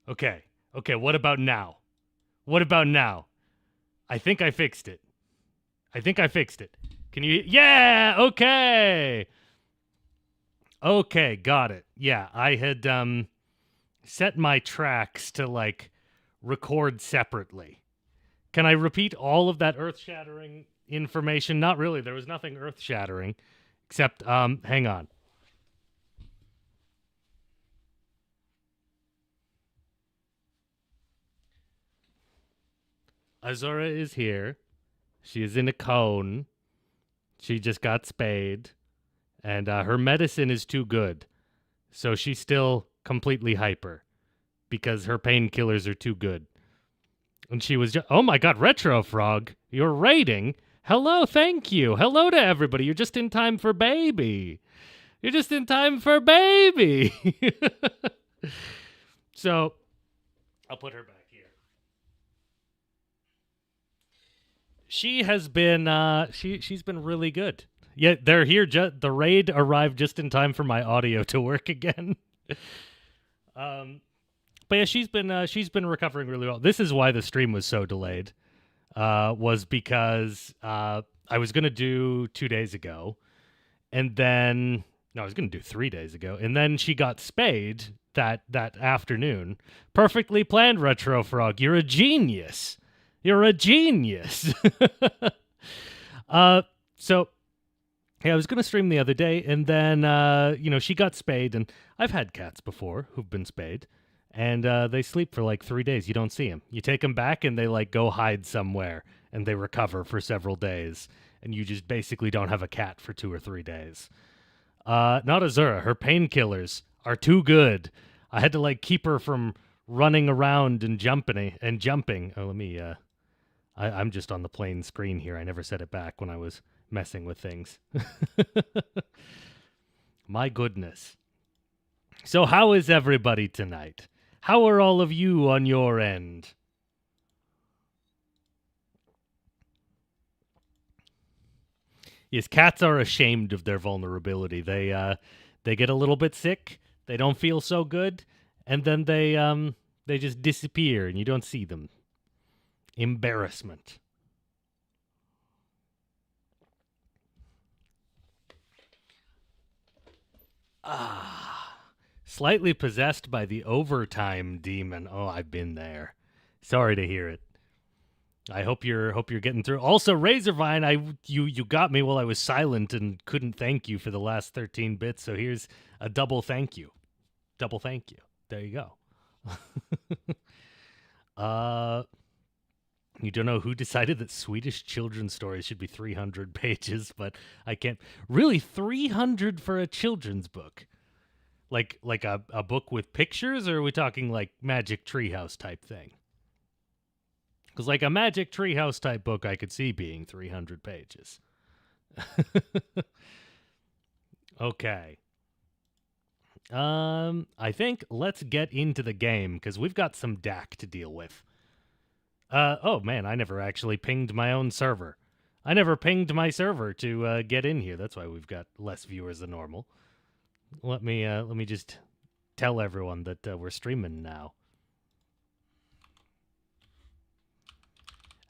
Okay. Okay, what about now? What about now? I think I fixed it. I think I fixed it. Can you? Yeah. Okay. Okay, got it. Yeah, I had set my tracks to like record separately. Can I repeat all of that earth-shattering information? Not really. There was nothing earth-shattering except hang on. Azora is here. She is in a cone. She just got spayed and her medicine is too good. So she's still completely hyper because her painkillers are too good. And she was just, oh my god, Retro Frog, you're raiding. Hello, thank you. Hello to everybody. You're just in time for baby. You're just in time for baby. So I'll put her back here. She has been she's been really good. Yeah, they're here. The raid arrived just in time for my audio to work again. um, but yeah, she's been recovering really well. This is why the stream was so delayed. Was because I was gonna do 2 days ago, and then no, I was gonna do 3 days ago, and then she got spayed that afternoon. Perfectly planned, Retro Frog. You're a genius. You're a genius. So yeah, I was gonna stream the other day, and then she got spayed, and I've had cats before who've been spayed, and they sleep for like 3 days. You don't see them. You take them back, and they like go hide somewhere, and they recover for several days, and you just basically don't have a cat for 2 or 3 days. Not Azura. Her painkillers are too good. I had to like keep her from running around and jumping. Oh, let me. I'm just on the plain screen here. I never set it back when I was messing with things. My goodness. So how is everybody tonight? How are all of you on your end? Yes, cats are ashamed of their vulnerability. They get a little bit sick, they don't feel so good, and then they just disappear and you don't see them. Embarrassment. Ah, slightly possessed by the overtime demon. Oh, I've been there. Sorry to hear it. I hope you're getting through. Also, Razorvine, you got me while I was silent and couldn't thank you for the last 13 bits. So here's a double thank you. Double thank you. There you go. You don't know who decided that Swedish children's stories should be 300 pages, but I can't. Really, 300 for a children's book? Like a book with pictures, or are we talking like Magic Treehouse type thing? Because like a Magic Treehouse type book, I could see being 300 pages. Okay. I think let's get into the game because we've got some DAC to deal with. Oh man, I never actually pinged my own server. I never pinged my server to get in here. That's why we've got less viewers than normal. Let me just tell everyone that we're streaming now.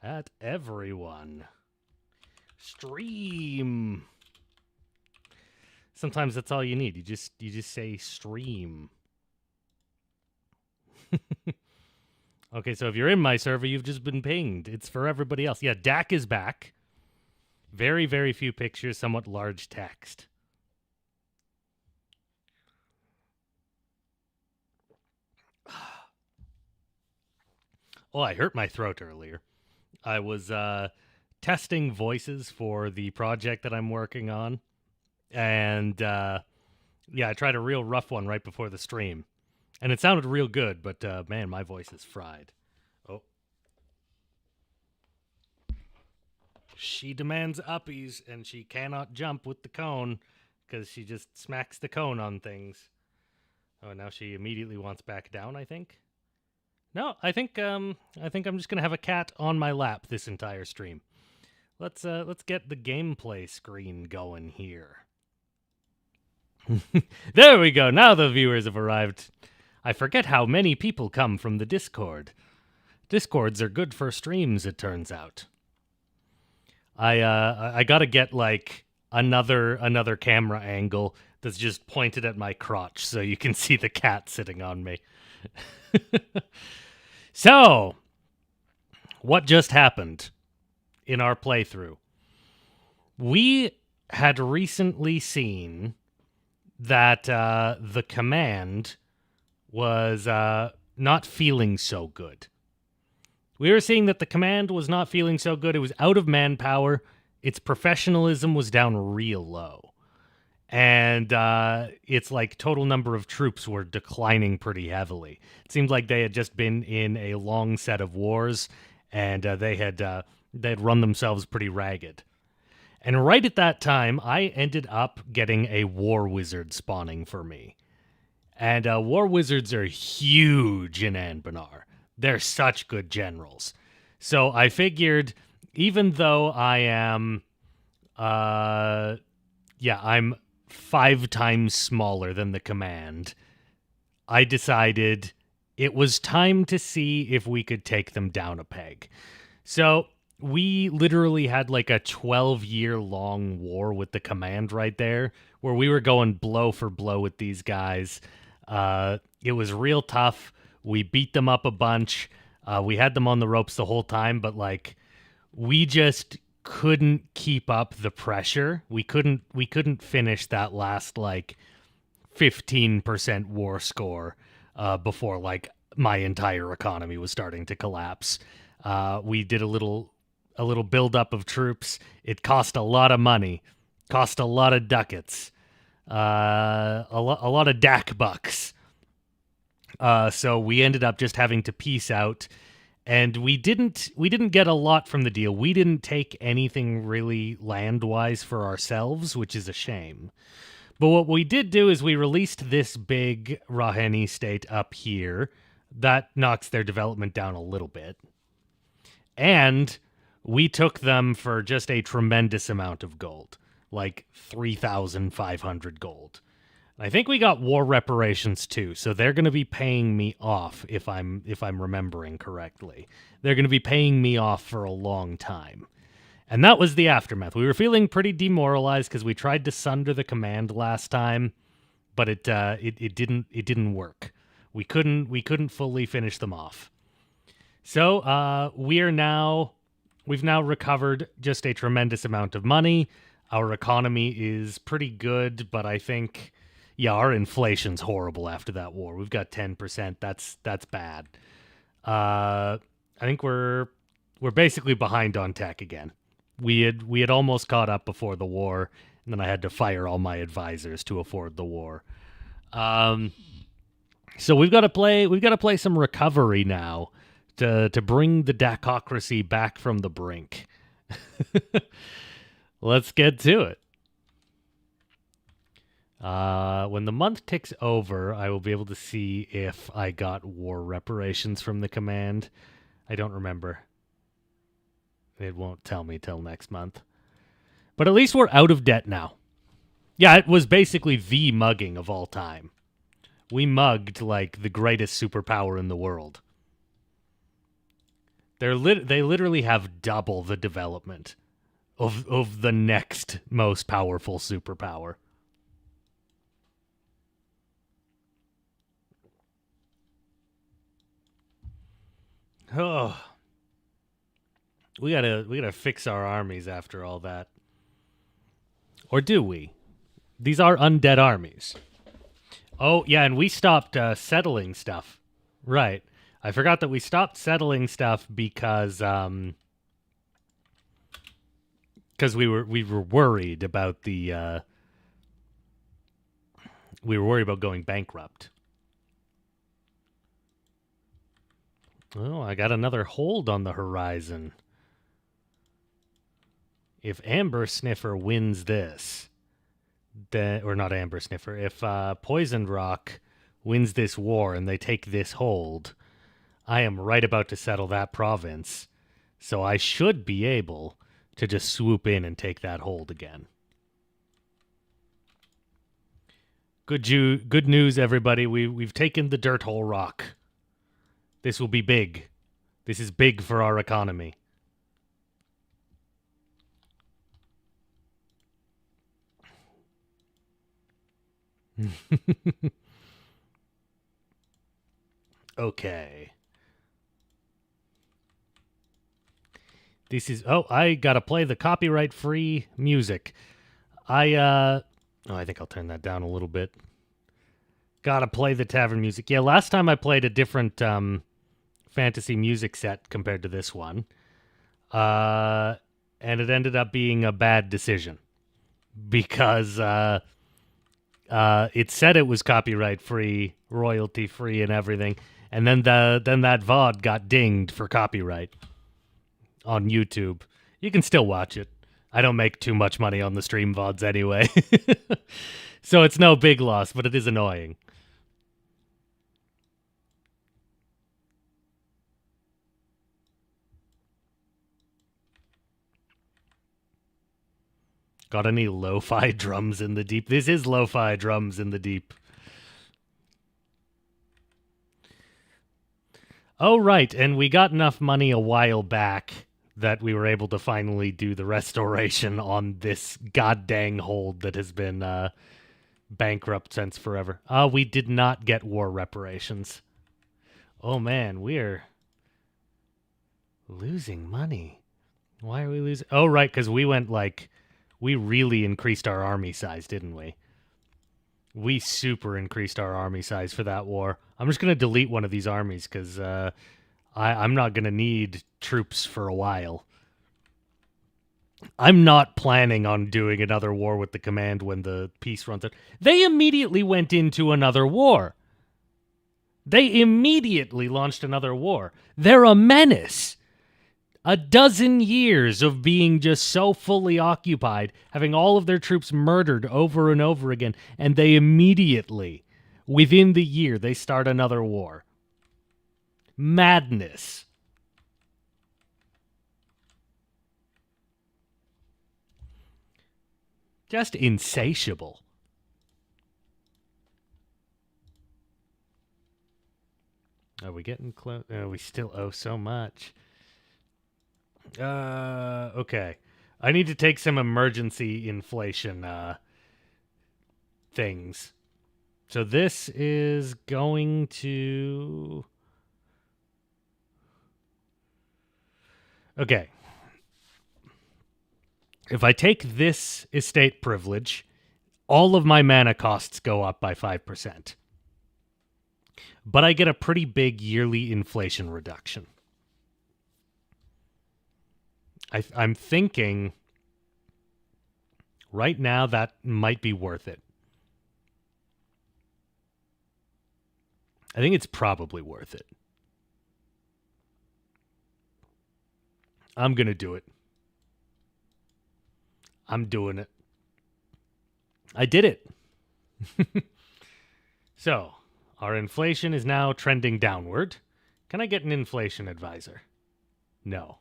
At everyone. Stream. Sometimes that's all you need. You just say stream. Okay, so if you're in my server, you've just been pinged. It's for everybody else. Yeah, DAC is back. Very, very few pictures, somewhat large text. Oh, I hurt my throat earlier. I was testing voices for the project that I'm working on. And yeah, I tried a real rough one right before the stream. And it sounded real good, but man, my voice is fried. Oh. She demands uppies, and she cannot jump with the cone because she just smacks the cone on things. Oh, now she immediately wants back down, I think. No, I think I'm just gonna have a cat on my lap this entire stream. Let's get the gameplay screen going here. There we go. Now the viewers have arrived. I forget how many people come from the Discord. Discords are good for streams, it turns out. I gotta get like another camera angle that's just pointed at my crotch so you can see the cat sitting on me. So, what just happened in our playthrough? We had recently seen that the command was not feeling so good. We were seeing that the command was not feeling so good. It was out of manpower. Its professionalism was down real low. And its like total number of troops were declining pretty heavily. It seemed like they had just been in a long set of wars, and they had run themselves pretty ragged. And right at that time, I ended up getting a war wizard spawning for me. And war wizards are huge in Anbennar. They're such good generals. So I figured, even though I am, I'm 5 times smaller than the command, I decided it was time to see if we could take them down a peg. So we literally had like a 12-year-long war with the command right there, where we were going blow for blow with these guys. It was real tough. We beat them up a bunch. We had them on the ropes the whole time, but like we just couldn't keep up the pressure. We couldn't finish that last like 15% war score before like my entire economy was starting to collapse. We did a little buildup of troops. It cost a lot of money, cost a lot of ducats, a lot of DAC bucks. So we ended up just having to peace out, and we didn't get a lot from the deal. We didn't take anything really land-wise for ourselves, which is a shame. But what we did do is we released this big Raheni state up here. That knocks their development down a little bit. And we took them for just a tremendous amount of gold, like 3,500 gold. I think we got war reparations too, so they're going to be paying me off if I'm remembering correctly. They're going to be paying me off for a long time. And that was the aftermath. We were feeling pretty demoralized because we tried to sunder the command last time, but it didn't work. We couldn't fully finish them off. So we've now recovered just a tremendous amount of money. Our economy is pretty good, but I think, our inflation's horrible after that war. We've got 10%. That's bad. I think we're basically behind on tech again. We had almost caught up before the war, and then I had to fire all my advisors to afford the war. So we've got to play some recovery now to bring the Dakocracy back from the brink. Let's get to it. When the month ticks over, I will be able to see if I got war reparations from the command. I don't remember. It won't tell me till next month. But at least we're out of debt now. Yeah, it was basically the mugging of all time. We mugged like the greatest superpower in the world. They literally have double the development of the next most powerful superpower. Oh, we gotta fix our armies after all that, or do we? These are undead armies. Oh yeah, and we stopped settling stuff. Right, I forgot that we stopped settling stuff because we were worried about the we were worried about going bankrupt. Oh, I got another hold on the horizon. If Amber Sniffer wins this, or not Amber Sniffer, if Poisoned Rock wins this war and they take this hold, I am right about to settle that province. So I should be able to just swoop in and take that hold again. Good news, everybody. We've taken the dirt hole rock. This will be big. This is big for our economy. Okay. This is I gotta play the copyright-free music. I think I'll turn that down a little bit. Gotta play the tavern music. Yeah, last time I played a different fantasy music set compared to this one. And it ended up being a bad decision because it said it was copyright free, royalty free, and everything, and then that VOD got dinged for copyright on YouTube. You can still watch it. I don't make too much money on the stream VODs anyway, so it's no big loss, but it is annoying. Got any lo-fi drums in the deep? This is lo-fi drums in the deep. Oh, right. And we got enough money a while back that we were able to finally do the restoration on this goddamn hold that has been bankrupt since forever. We did not get war reparations. Oh, man, we're losing money. Why are we losing? Oh, right, because we went we really increased our army size, didn't we? We super increased our army size for that war. I'm just going to delete one of these armies because I'm not going to need troops for a while. I'm not planning on doing another war with the command when the peace runs out. They immediately went into another war. They immediately launched another war. They're a menace. A dozen years of being just so fully occupied, having all of their troops murdered over and over again, and they immediately, within the year, they start another war. Madness. Just insatiable. Are we getting close? We still owe so much. Okay. I need to take some emergency inflation things. So this is going to... Okay. If I take this estate privilege, all of my mana costs go up by 5%. But I get a pretty big yearly inflation reduction. I'm thinking right now that might be worth it. I think it's probably worth it. I'm going to do it. I'm doing it. I did it. So, our inflation is now trending downward. Can I get an inflation advisor? No.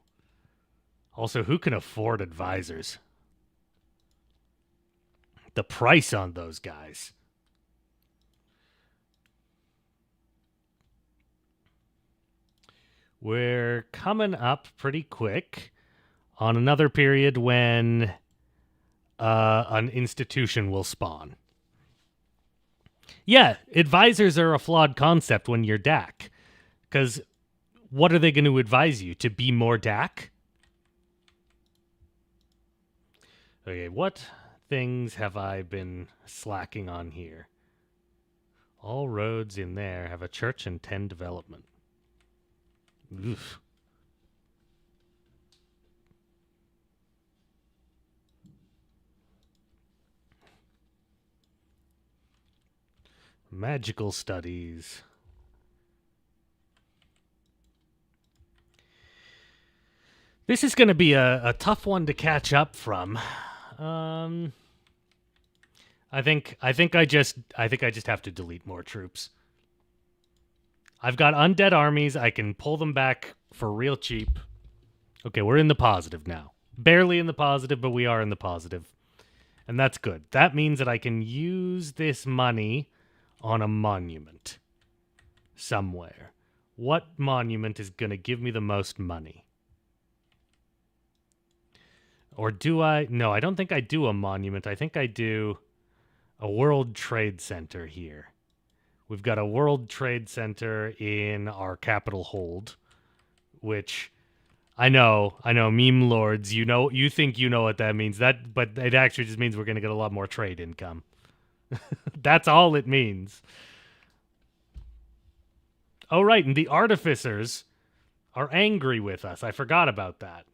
Also, who can afford advisors? The price on those guys. We're coming up pretty quick on another period when an institution will spawn. Yeah, advisors are a flawed concept when you're DAC. Because what are they going to advise you? To be more DAC? Okay, what things have I been slacking on here? All roads in there have a church and 10 development. Oof. Magical studies. This is going to be a tough one to catch up from. I think I just have to delete more troops. I've got undead armies. I can pull them back for real cheap. Okay, we're in the positive now. Barely in the positive, but we are in the positive. And that's good. That means that I can use this money on a monument somewhere. What monument is going to give me the most money? Or do I? No, I don't think I do a monument. I think I do a World Trade Center here. We've got a World Trade Center in our capital hold, which I know, meme lords, you think you know what that means. But it actually just means we're going to get a lot more trade income. That's all it means. Oh, right, and the artificers are angry with us. I forgot about that.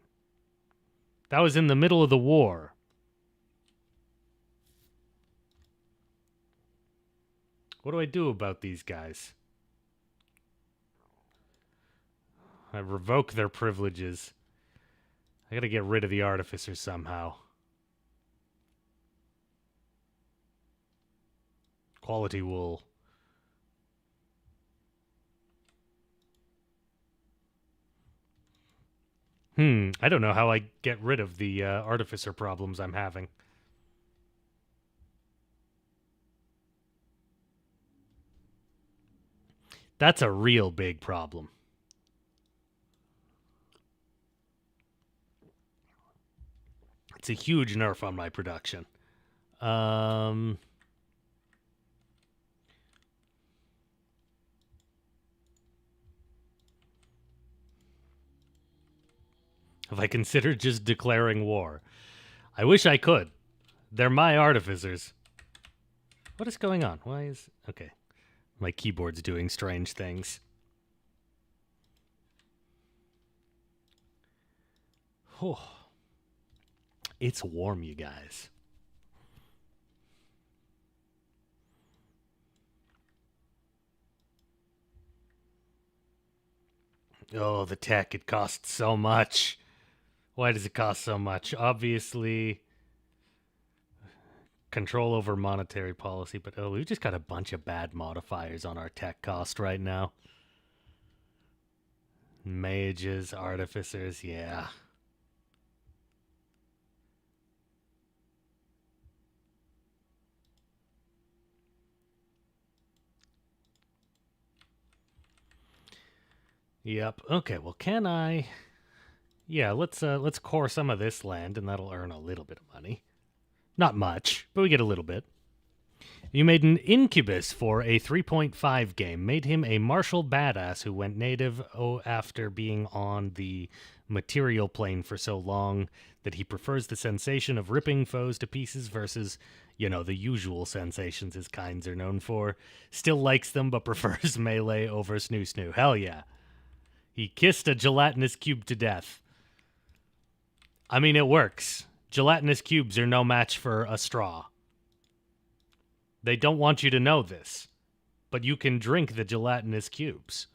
That was in the middle of the war. What do I do about these guys? I revoke their privileges. I gotta get rid of the artificers somehow. Quality wool. I don't know how I get rid of the artificer problems I'm having. That's a real big problem. It's a huge nerf on my production. Have I considered just declaring war? I wish I could. They're my artificers. What is going on? Why is... Okay. My keyboard's doing strange things. Oh. It's warm, you guys. Oh, the tech. It costs so much. Why does it cost so much? Obviously, control over monetary policy, but we've just got a bunch of bad modifiers on our tech cost right now. Mages, artificers, yeah. Yep. Okay, well, can I... Yeah, let's core some of this land, and that'll earn a little bit of money. Not much, but we get a little bit. You made an incubus for a 3.5 game. Made him a martial badass who went native after being on the material plane for so long that he prefers the sensation of ripping foes to pieces versus, the usual sensations his kinds are known for. Still likes them, but prefers melee over snoo snoo. Hell yeah. He kissed a gelatinous cube to death. I mean, it works. Gelatinous cubes are no match for a straw. They don't want you to know this, but you can drink the gelatinous cubes.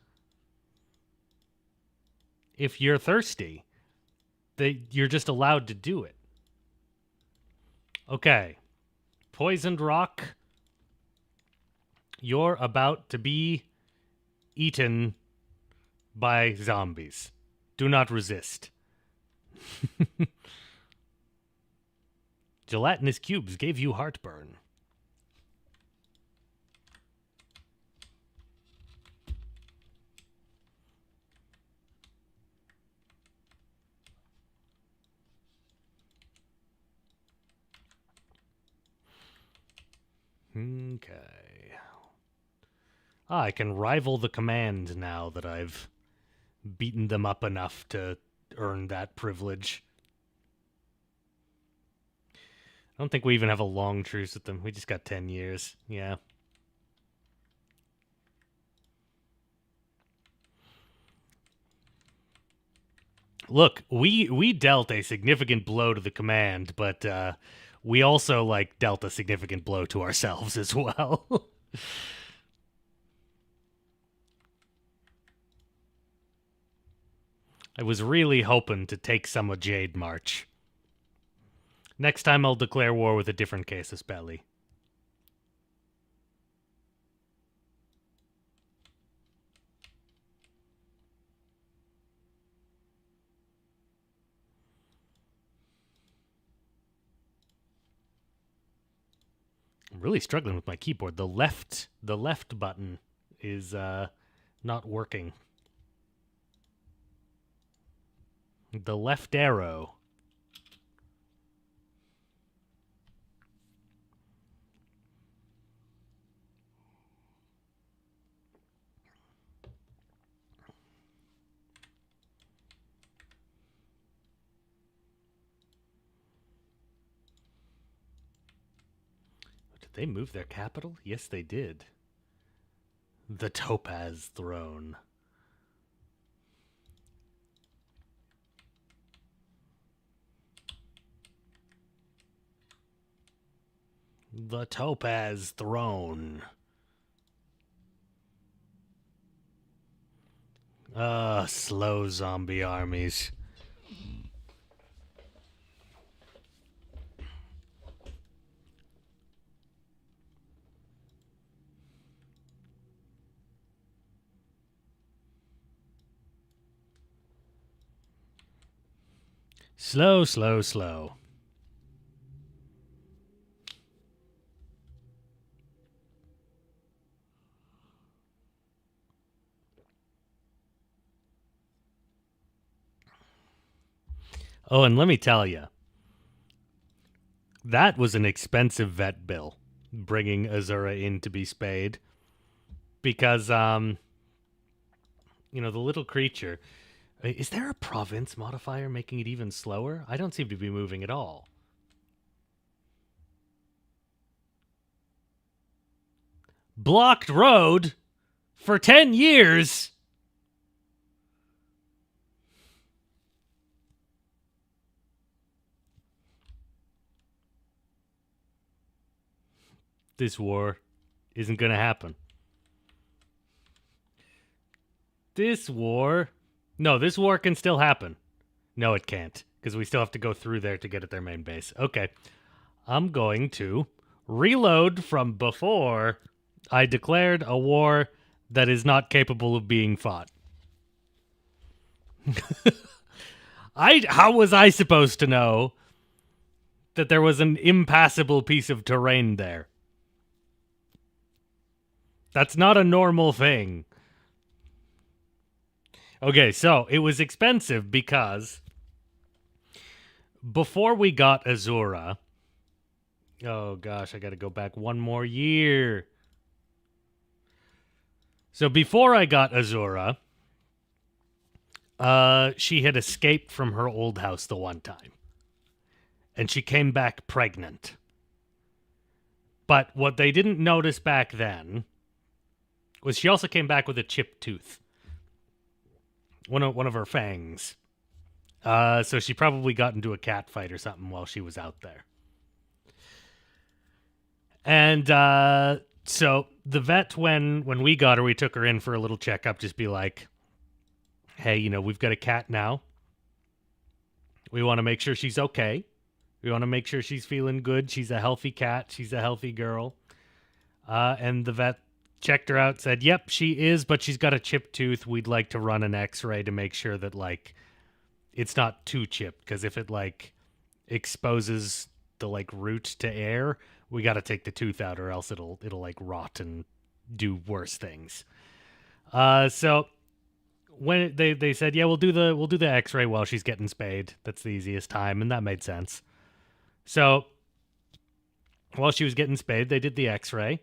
If you're thirsty, you're just allowed to do it. Okay. Poisoned rock. You're about to be eaten by zombies. Do not resist. Gelatinous cubes gave you heartburn. Okay. I can rival the command now that I've beaten them up enough to earn that privilege. I don't think we even have a long truce with them. We just got 10 years. Yeah. Look, we dealt a significant blow to the command, but we also dealt a significant blow to ourselves as well. I was really hoping to take some of Jade March. Next time I'll declare war with a different casus belli. I'm really struggling with my keyboard. The left button is not working. The left arrow. Did they move their capital? Yes, they did. The Topaz Throne. The Topaz Throne. Slow zombie armies. Slow, slow, slow. Oh, and let me tell you, that was an expensive vet bill, bringing Azora in to be spayed. Because, the little creature... Is there a province modifier making it even slower? I don't seem to be moving at all. Blocked road for 10 years? This war isn't going to happen. This war can still happen. No, it can't, because we still have to go through there to get at their main base. Okay. I'm going to reload from before I declared a war that is not capable of being fought. How was I supposed to know that there was an impassable piece of terrain there? That's not a normal thing. Okay, so it was expensive because before we got Azora... Oh gosh, I gotta go back one more year. So before I got Azora, she had escaped from her old house the one time. And she came back pregnant. But what they didn't notice back then was she also came back with a chipped tooth. One of her fangs. So she probably got into a cat fight or something while she was out there. And so the vet, when we got her, we took her in for a little checkup, just be like, hey, we've got a cat now. We want to make sure she's okay. We want to make sure she's feeling good. She's a healthy cat. She's a healthy girl. And the vet checked her out, said, yep, she is, but she's got a chipped tooth. We'd like to run an x-ray to make sure that, it's not too chipped, because if it, exposes the, root to air, we got to take the tooth out, or else it'll rot and do worse things. So when they said, yeah, we'll do the x-ray while she's getting spayed. That's the easiest time, and that made sense. So while she was getting spayed, they did the x-ray.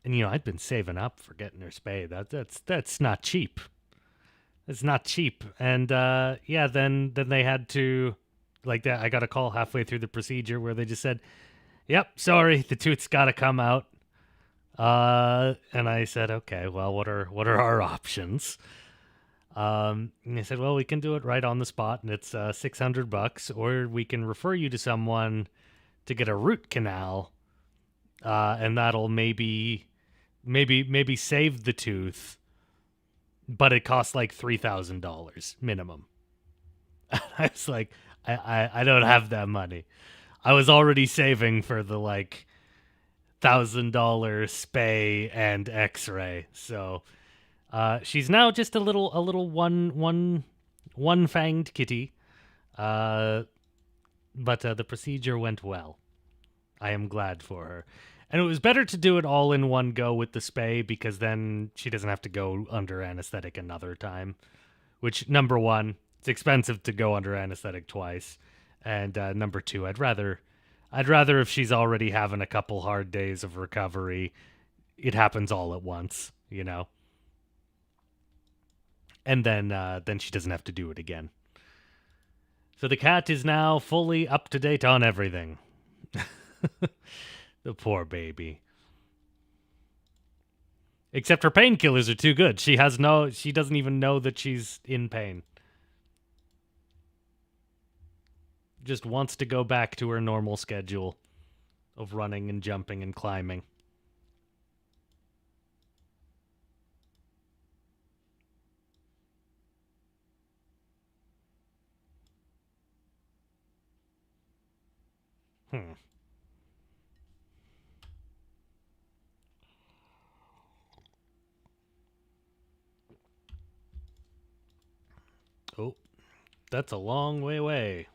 And, I'd been saving up for getting her spayed. That's not cheap. It's not cheap. And, then they had to, that. I got a call halfway through the procedure where they just said, yep, sorry, the tooth's got to come out. And I said, okay, well, what are our options? And they said, well, we can do it right on the spot, and it's $600, or we can refer you to someone to get a root canal, and that'll maybe save the tooth, but it costs $3,000 minimum. I was like, I don't have that money. I was already saving for the $1,000 spay and x-ray. So she's now just a little one fanged kitty. But the procedure went well. I am glad for her. And it was better to do it all in one go with the spay because then she doesn't have to go under anesthetic another time. Which, number one, it's expensive to go under anesthetic twice, and number two, I'd rather if she's already having a couple hard days of recovery, it happens all at once, you know, and then she doesn't have to do it again. So the cat is now fully up to date on everything. The poor baby. Except her painkillers are too good. She doesn't even know that she's in pain. Just wants to go back to her normal schedule of running and jumping and climbing. Hmm. Oh, that's a long way away.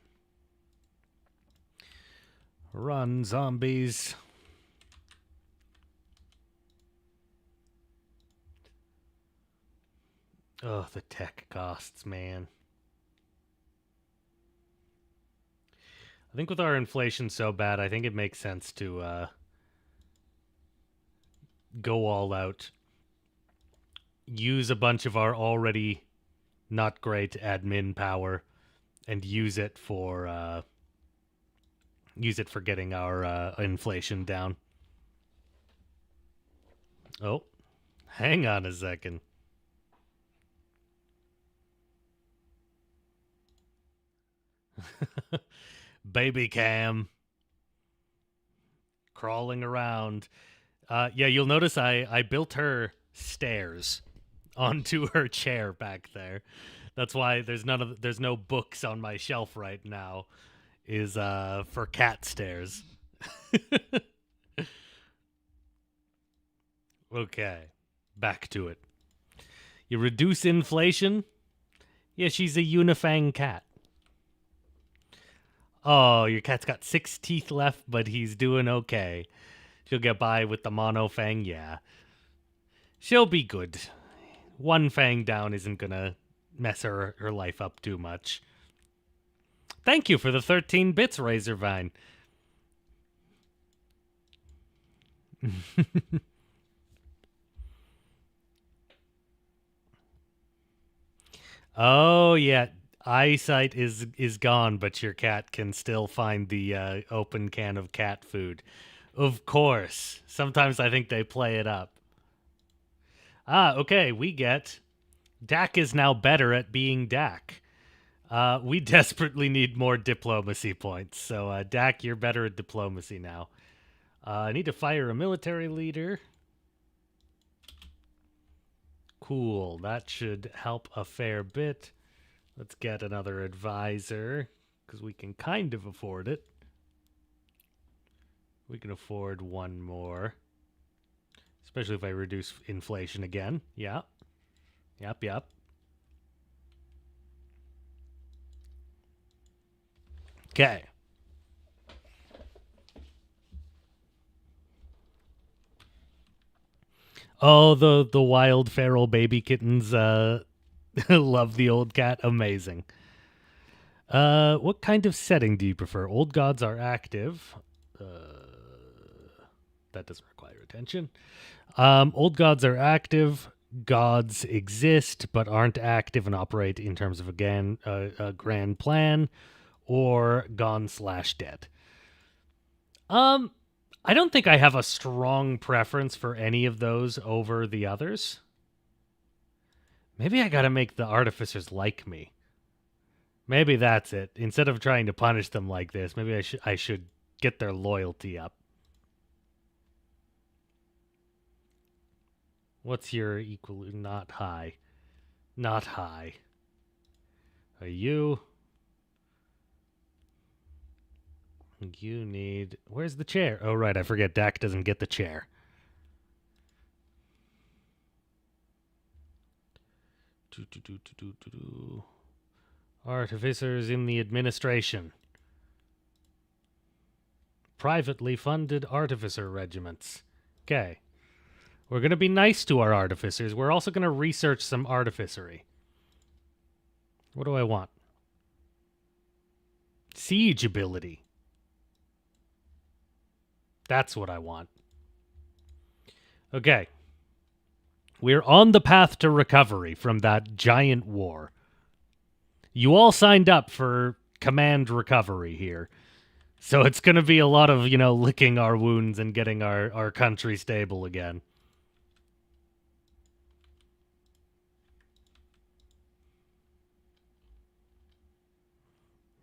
Run, zombies. Oh, the tech costs, man. I think with our inflation so bad, I think it makes sense to go all out. Use a bunch of our already not great admin power and use it for getting our inflation down. Oh, hang on a second. Baby cam crawling around. Yeah, you'll notice I built her stairs onto her chair back there. That's why there's no books on my shelf right now. Is for cat stairs. Okay, back to it. You reduce inflation. Yeah, she's a unifang cat. Oh, your cat's got 6 teeth left, but he's doing okay. She'll get by with the mono fang, yeah. She'll be good. One fang down isn't gonna mess her life up too much. Thank you for the 13 bits, Razorvine. Oh yeah, eyesight is gone, but your cat can still find the open can of cat food. Of course. Sometimes I think they play it up. Ah, okay, we get Dak is now better at being Dak. We desperately need more diplomacy points. So, Dak, you're better at diplomacy now. I need to fire a military leader. Cool. That should help a fair bit. Let's get another advisor because we can kind of afford it. We can afford one more. Especially if I reduce inflation again. Yeah. Yep. Okay. Oh, the wild feral baby kittens love the old cat. Amazing. What kind of setting do you prefer? Old gods are active. That doesn't require attention. Old gods are active. Gods exist but aren't active and operate in terms of a grand plan, or gone/dead. I don't think I have a strong preference for any of those over the others. Maybe I gotta make the artificers like me. Maybe that's it. Instead of trying to punish them like this, maybe I should get their loyalty up. What's your equal? Not high. Not high. Are you? You need... Where's the chair? Oh, right. I forget. Dak doesn't get the chair. Artificers in the administration. Privately funded artificer regiments. Okay. We're going to be nice to our artificers. We're also going to research some artificery. What do I want? Siege ability. That's what I want. Okay. We're on the path to recovery from that giant war. You all signed up for command recovery here. So it's going to be a lot of, licking our wounds and getting our country stable again.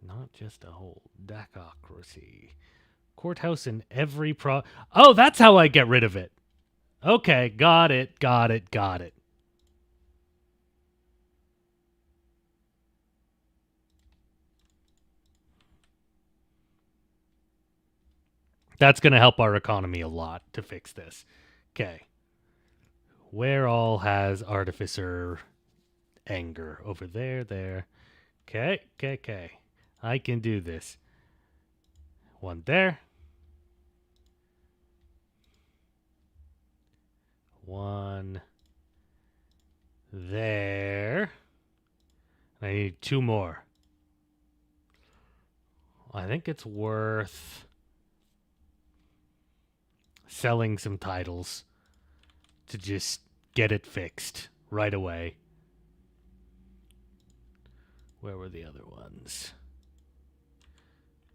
Not just a whole Dakocracy. Courthouse in every Oh, that's how I get rid of it. Okay, got it. That's going to help our economy a lot to fix this. Okay. Where all has artificer anger? Over there. Okay. I can do this. One there. One there. I need 2 more. I think it's worth selling some titles to just get it fixed right away. Where were the other ones?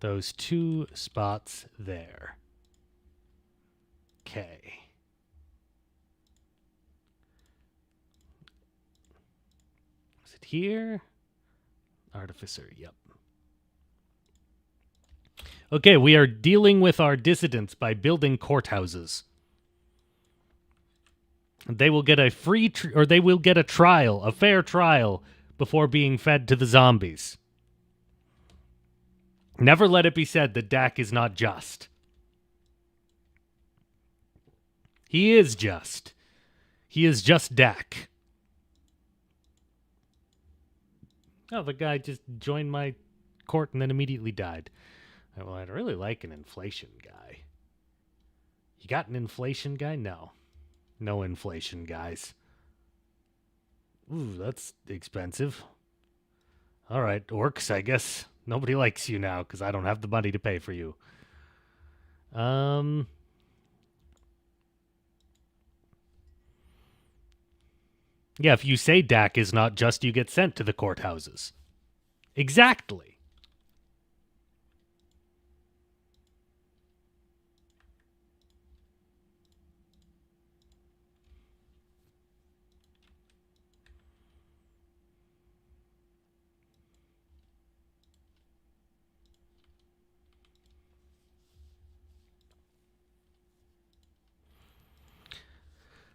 Those 2 spots there. Okay. Is it here? Artificer, yep. Okay, we are dealing with our dissidents by building courthouses. They will get a they will get a trial, a fair trial, before being fed to the zombies. Never let it be said that Dak is not just. He is just. He is just Dak. Oh, the guy just joined my court and then immediately died. Well, I'd really like an inflation guy. You got an inflation guy? No. No inflation guys. Ooh, that's expensive. All right, orcs, I guess. Nobody likes you now because I don't have the money to pay for you. Yeah, if you say Dak is not just, you get sent to the courthouses. Exactly.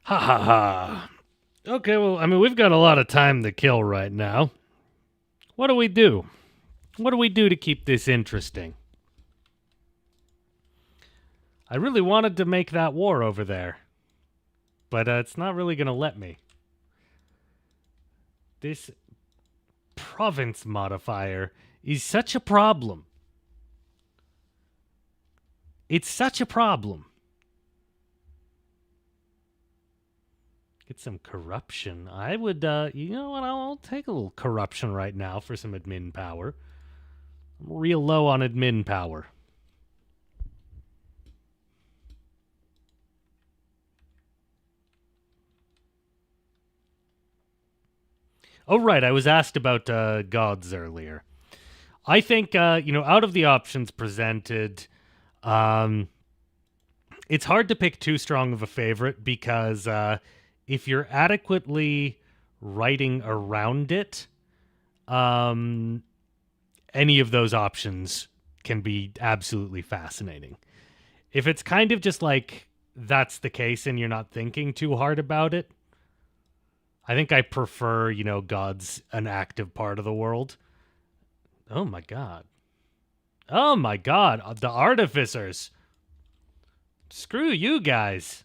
Ha ha ha. Okay, well, I mean, we've got a lot of time to kill right now. What do we do? What do we do to keep this interesting? I really wanted to make that war over there, but it's not really going to let me. This province modifier is such a problem. It's such a problem. Get some corruption. I would, you know what? I'll take a little corruption right now for some admin power. I'm real low on admin power. Oh, right. I was asked about gods earlier. I think, out of the options presented, it's hard to pick too strong of a favorite because if you're adequately writing around it, any of those options can be absolutely fascinating. If it's kind of just like that's the case and you're not thinking too hard about it, I think I prefer, God's an active part of the world. Oh my god. Oh my god, the artificers. Screw you guys.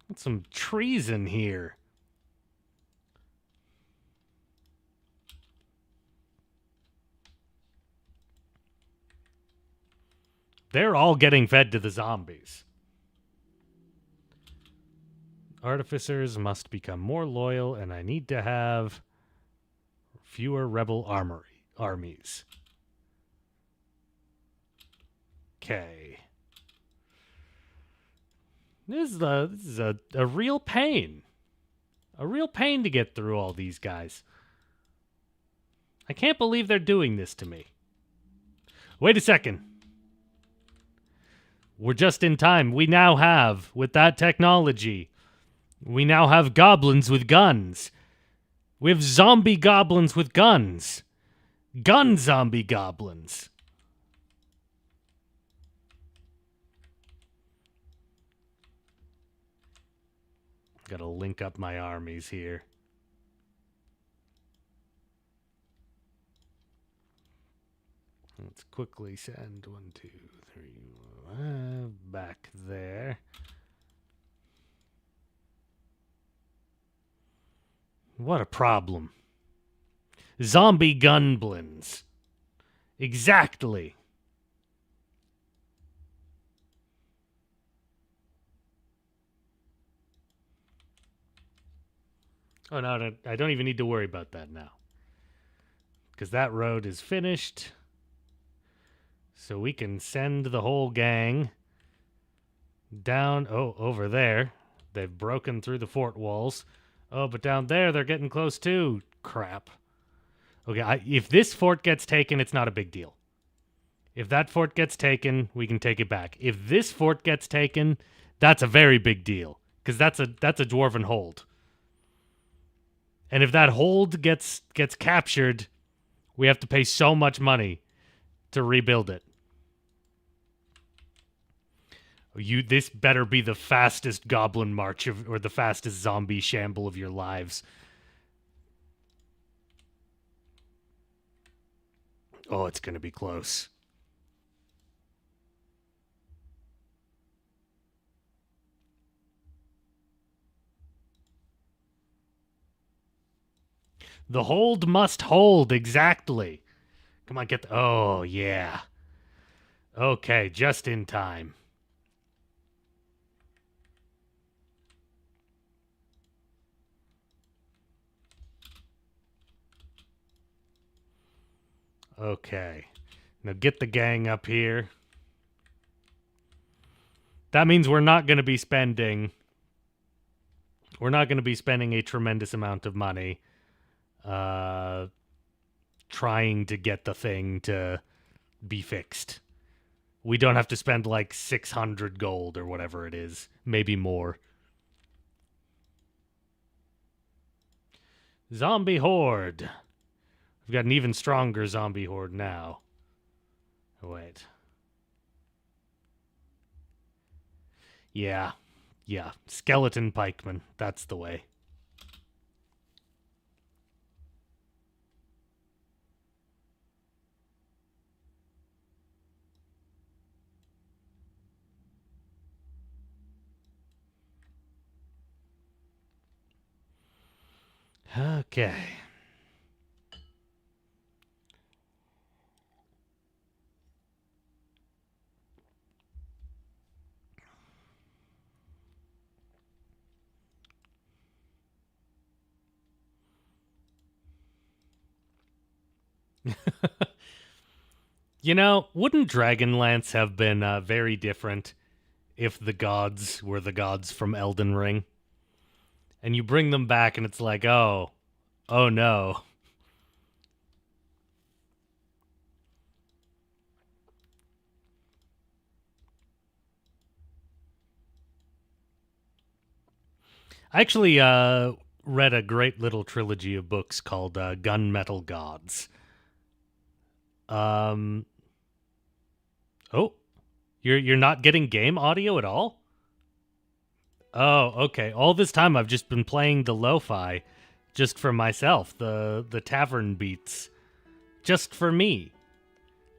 Got some treason here. They're all getting fed to the zombies. Artificers must become more loyal, and I need to have fewer rebel armies. Okay. This is a real pain. A real pain to get through all these guys. I can't believe they're doing this to me. Wait a second. We're just in time. We now have, with that technology, we now have goblins with guns. We have zombie goblins with guns. Gun zombie goblins. Gotta link up my armies here. Let's quickly send 1, 2, 3 back there. What a problem. Zombie gunblins. Exactly. Oh, no, I don't even need to worry about that now. Because that road is finished. So we can send the whole gang down, over there. They've broken through the fort walls. Oh, but down there, they're getting close too. Crap. Okay, if this fort gets taken, it's not a big deal. If that fort gets taken, we can take it back. If this fort gets taken, that's a very big deal. Because that's a dwarven hold. And if that hold gets captured, we have to pay so much money to rebuild it. This better be the fastest goblin march or the fastest zombie shamble of your lives. Oh, it's going to be close. The hold must hold, exactly. Come on, oh, yeah. Okay, just in time. Okay. Now get the gang up here. That means we're not going to be spending... We're not going to be spending a tremendous amount of money trying to get the thing to be fixed. We don't have to spend like 600 gold or whatever it is. Maybe more. Zombie horde. We've got an even stronger zombie horde now. Oh, wait. Yeah. Skeleton pikemen. That's the way. Okay. You know, wouldn't Dragonlance have been very different if the gods were the gods from Elden Ring? And you bring them back and it's like, oh no. I actually read a great little trilogy of books called Gunmetal Gods. Oh, you're not getting game audio at all? Oh, okay. All this time I've just been playing the lo-fi just for myself, the tavern beats, just for me.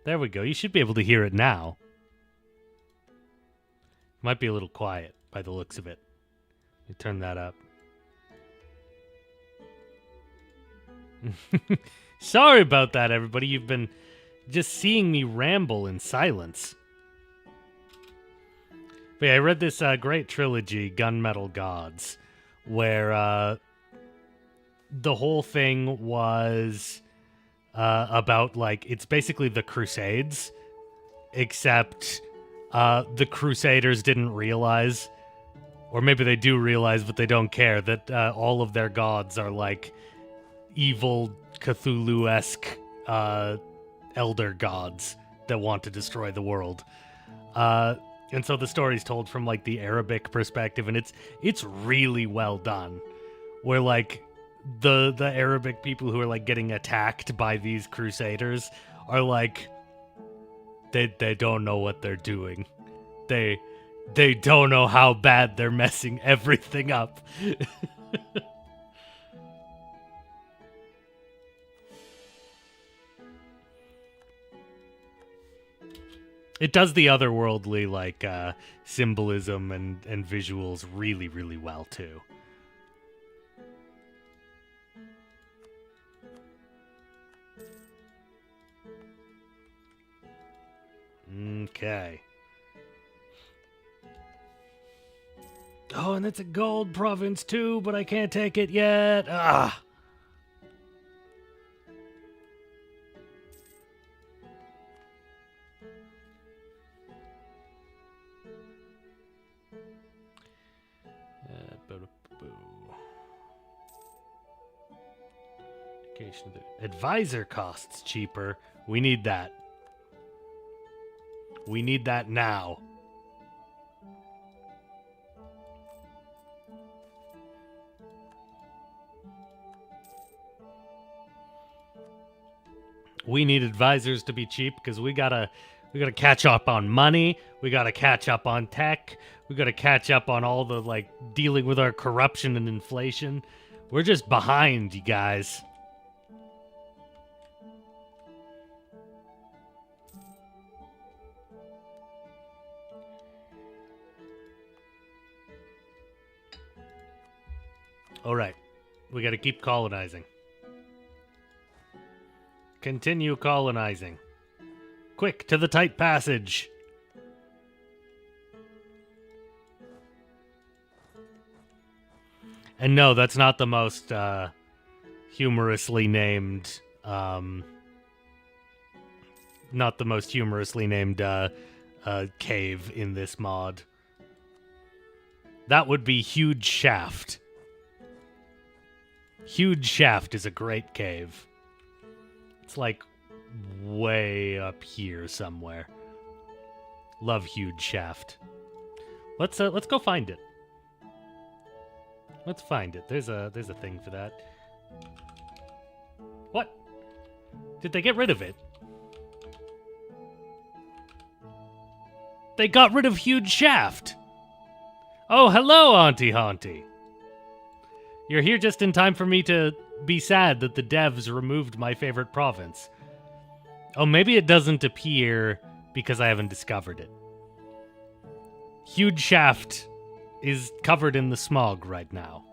There we go. You should be able to hear it now. Might be a little quiet by the looks of it. Let me turn that up. Sorry about that, everybody. You've been just seeing me ramble in silence. But yeah, I read this great trilogy, Gunmetal Gods, where the whole thing was about, like, it's basically the Crusades, except the Crusaders didn't realize, or maybe they do realize, but they don't care, that all of their gods are, like, evil Cthulhu-esque elder gods that want to destroy the world. And so the story's told from, like, the Arabic perspective, and it's really well done. Where, like, the Arabic people who are, like, getting attacked by these crusaders are like, they don't know what they're doing. They don't know how bad they're messing everything up. It does the otherworldly, like, symbolism and visuals really, really well, too. Okay. Oh, and it's a gold province, too, but I can't take it yet. Ah! Advisor costs cheaper. We need that. We need that now. We need advisors to be cheap because we gotta catch up on money. We gotta catch up on tech. We gotta catch up on all the, like, dealing with our corruption and inflation. We're just behind, you guys. All right, we gotta keep colonizing. Continue colonizing. Quick, to the tight passage. And no, that's not the most humorously named cave in this mod. That would be Huge Shaft. Huge Shaft is a great cave. It's like way up here somewhere. Love Huge Shaft. Let's go find it. Let's find it. There's a thing for that. What? Did they get rid of it? They got rid of Huge Shaft. Oh, hello, Auntie Haunty. You're here just in time for me to be sad that the devs removed my favorite province. Oh, maybe it doesn't appear because I haven't discovered it. Huge Shaft is covered in the smog right now.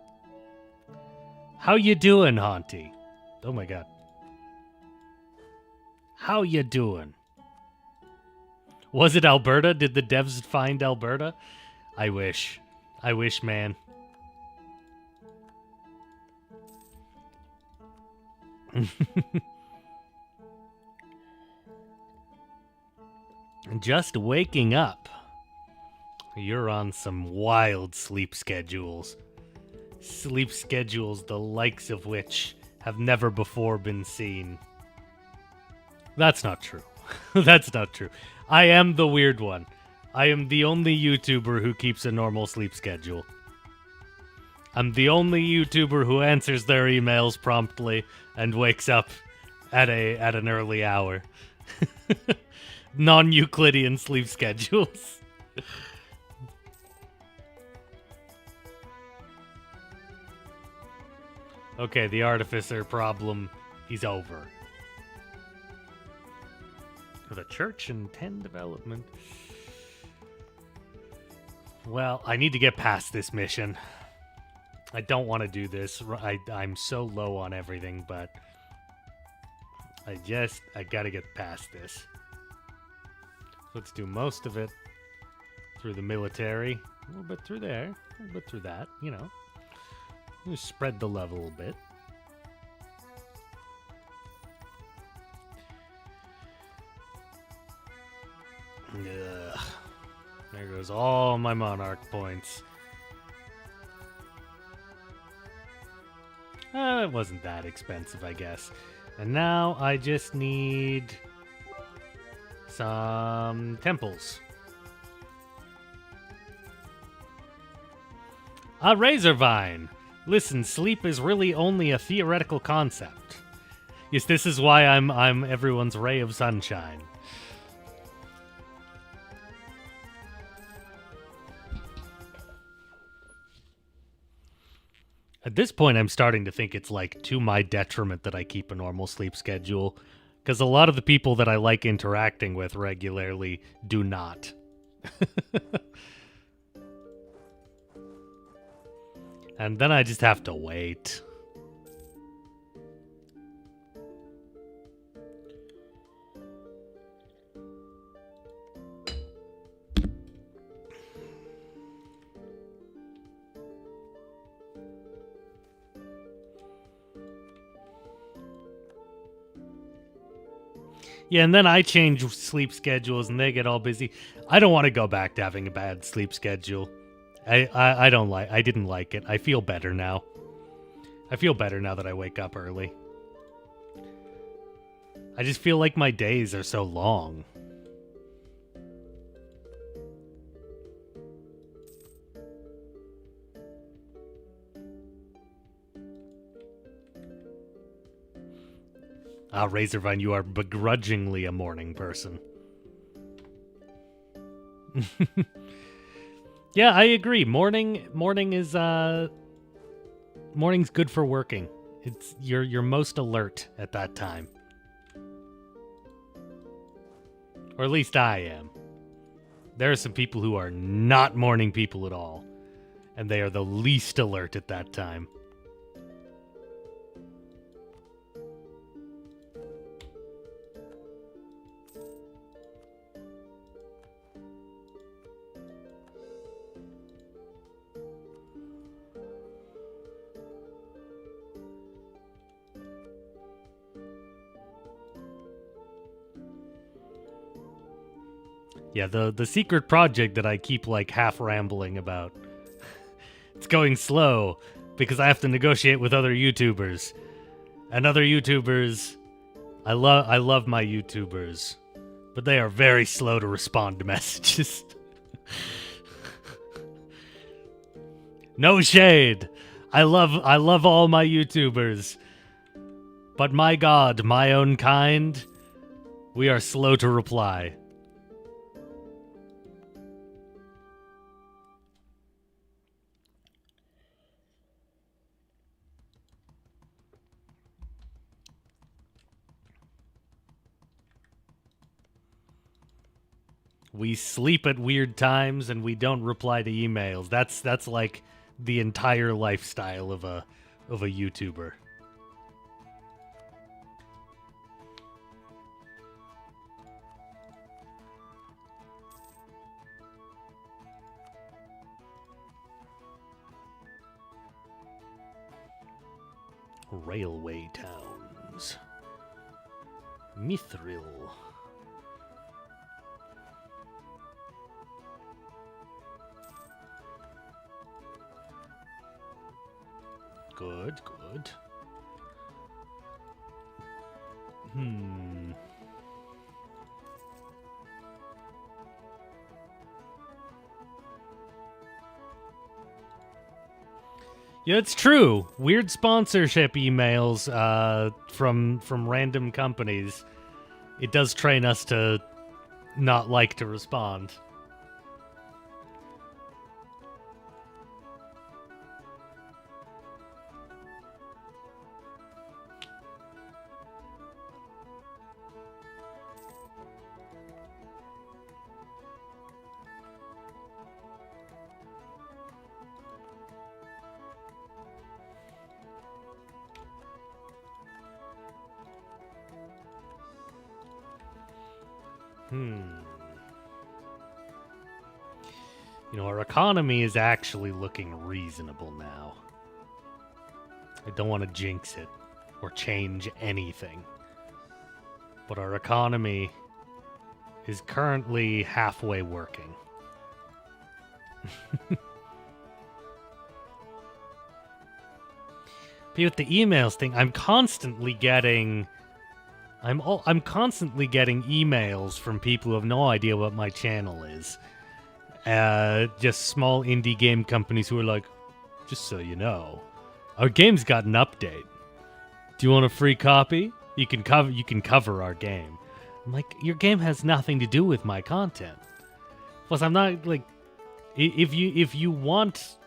How you doing, Haunty? Oh my god. How you doing? Was it Alberta? Did the devs find Alberta? I wish. I wish, man. Just waking up. You're on some wild sleep schedules. Sleep schedules the likes of which have never before been seen. That's not true. That's not true. I am the weird one. I am the only YouTuber who keeps a normal sleep schedule. I'm the only YouTuber who answers their emails promptly and wakes up at an early hour. Non-Euclidean sleep schedules. Okay, the artificer problem is over. The church and 10 development. Well, I need to get past this mission. I don't want to do this. I'm so low on everything, but I gotta get past this. Let's do most of it through the military, a little bit through there, a little bit through that, you know. Just spread the love a little bit. Ugh. There goes all my monarch points. It wasn't that expensive, I guess. And now I just need some temples. A razor vine. Listen, sleep is really only a theoretical concept. Yes, this is why I'm everyone's ray of sunshine. At this point, I'm starting to think it's like to my detriment that I keep a normal sleep schedule, because a lot of the people that I like interacting with regularly do not. And then I just have to wait. Yeah, and then I change sleep schedules and they get all busy. I don't want to go back to having a bad sleep schedule. I didn't like it. I feel better now. I feel better now that I wake up early. I just feel like my days are so long. Ah, Razorvine, you are begrudgingly a morning person. Yeah, I agree. Morning is morning's good for working. It's you're most alert at that time. Or at least I am. There are some people who are not morning people at all, and they are the least alert at that time. Yeah, the secret project that I keep like half rambling about. It's going slow because I have to negotiate with other YouTubers. And other YouTubers, I love my YouTubers, but they are very slow to respond to messages. No shade. I love all my YouTubers. But my God, my own kind, we are slow to reply. We sleep at weird times and we don't reply to emails. That's like the entire lifestyle of a YouTuber. Railway towns. Mithril. Good, good. Yeah, it's true. Weird sponsorship emails from random companies. It does train us to not like to respond. You know, our economy is actually looking reasonable now. I don't want to jinx it or change anything. But our economy is currently halfway working. But with the emails thing, I'm constantly getting emails from people who have no idea what my channel is. Just small indie game companies who are like, just so you know, our game's got an update. Do you want a free copy? You can cover our game. I'm like, your game has nothing to do with my content. Plus, I'm not like, if you want,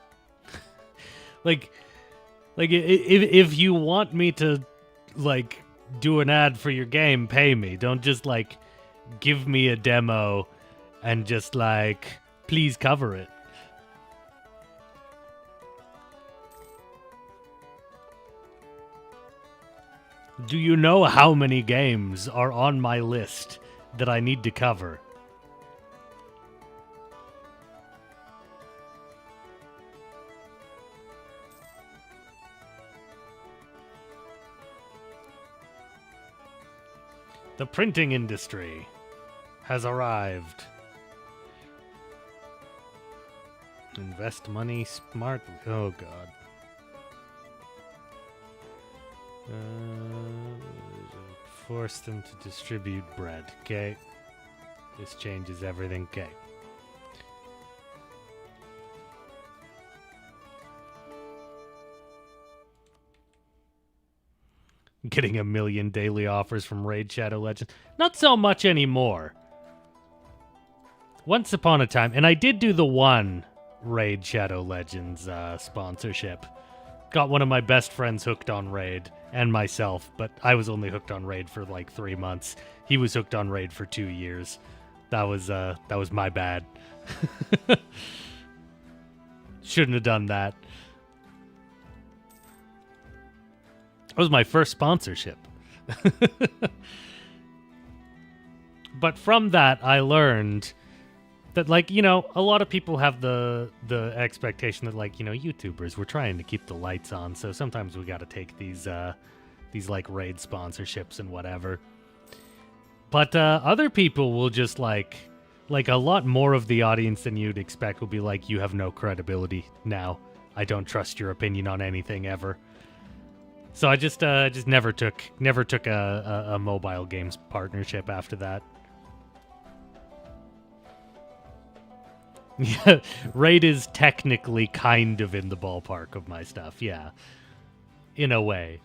if you want me to like do an ad for your game, pay me. Don't just like give me a demo and just like please cover it. Do you know how many games are on my list that I need to cover? The printing industry has arrived. Invest money smartly. Oh, God. Force them to distribute bread. Okay. This changes everything. Okay. Getting 1 million daily offers from Raid Shadow Legends. Not so much anymore. Once upon a time, and I did do the one Raid Shadow Legends sponsorship. Got one of my best friends hooked on Raid, and myself, but I was only hooked on Raid for like 3 months. He was hooked on Raid for 2 years. That was my bad. Shouldn't have done that. That was my first sponsorship. But from that, I learned that, like, you know, a lot of people have the expectation that, like, you know, YouTubers, we're trying to keep the lights on, so sometimes we got to take these like Raid sponsorships and whatever. But other people will just like a lot more of the audience than you'd expect will be like, you have no credibility now. I don't trust your opinion on anything ever. So I just never took a mobile games partnership after that. Yeah, Raid is technically kind of in the ballpark of my stuff, yeah. In a way.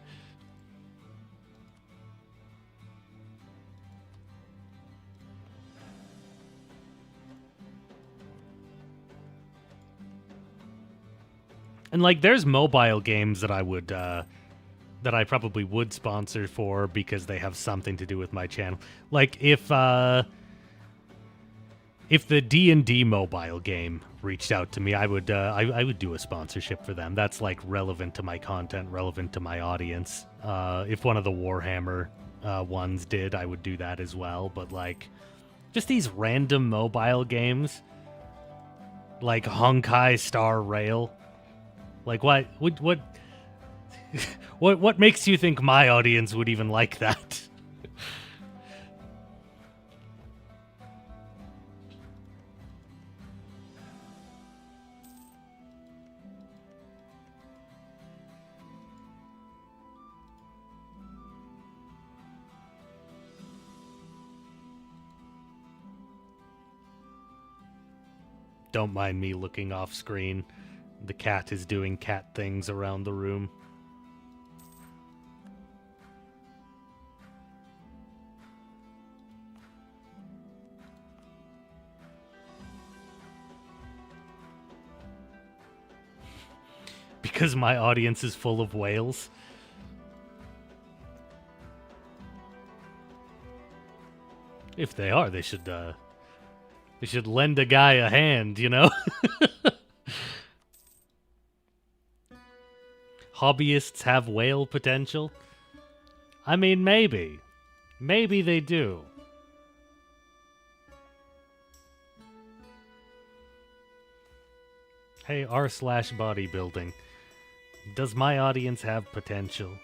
And like, there's mobile games that I would that I probably would sponsor for because they have something to do with my channel. Like if the D&D mobile game reached out to me, I would do a sponsorship for them. That's like relevant to my content, relevant to my audience. If one of the Warhammer ones did, I would do that as well. But like, just these random mobile games, like Honkai Star Rail. Like, what what makes you think my audience would even like that? Don't mind me looking off screen. The cat is doing cat things around the room. Because my audience is full of whales. If they are, they should lend a guy a hand, you know? Hobbyists have whale potential? I mean, maybe. Maybe they do. Hey, r/bodybuilding. Does my audience have potential?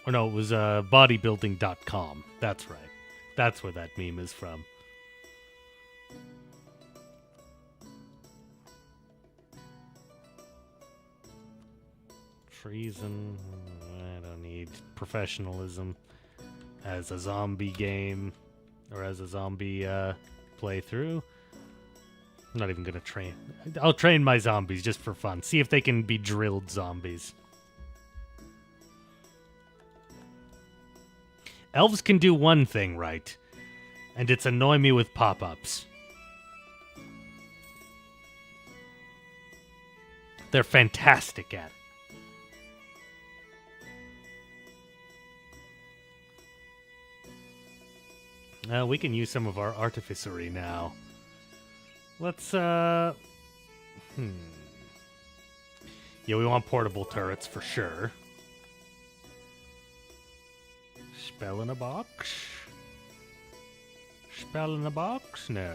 Or no, it was bodybuilding.com. That's right. That's where that meme is from. Treason. I don't need professionalism as a zombie game or as a zombie playthrough. I'm not even gonna train. I'll train my zombies just for fun. See if they can be drilled zombies. Elves can do one thing right, and it's annoy me with pop-ups. They're fantastic at it. We can use some of our artificery now. Let's, Yeah, we want portable turrets for sure. Spell in a box? Spell in a box? No.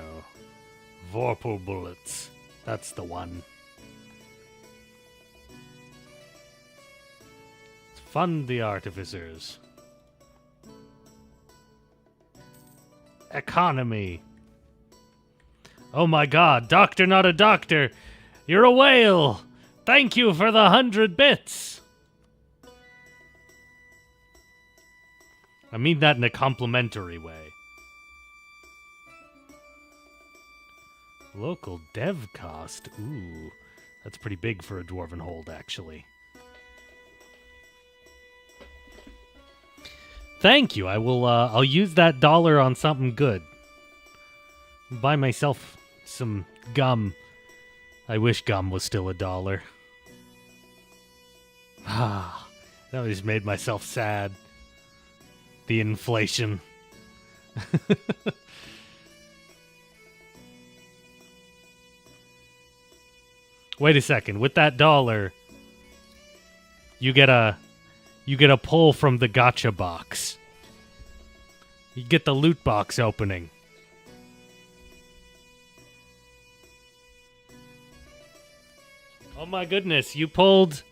Vorpal bullets. That's the one. Let's fund the artificers. Economy. Oh my god, doctor not a doctor. You're a whale. Thank you for the 100 bits. I mean that in a complimentary way. Local dev cost. Ooh, that's pretty big for a dwarven hold, actually. Thank you. I will. I'll use that dollar on something good. Buy myself some gum. I wish gum was still $1. Ah, that just made myself sad. The inflation. Wait a second. With that dollar, you get a pull from the gotcha box. You get the loot box opening. Oh my goodness, you pulled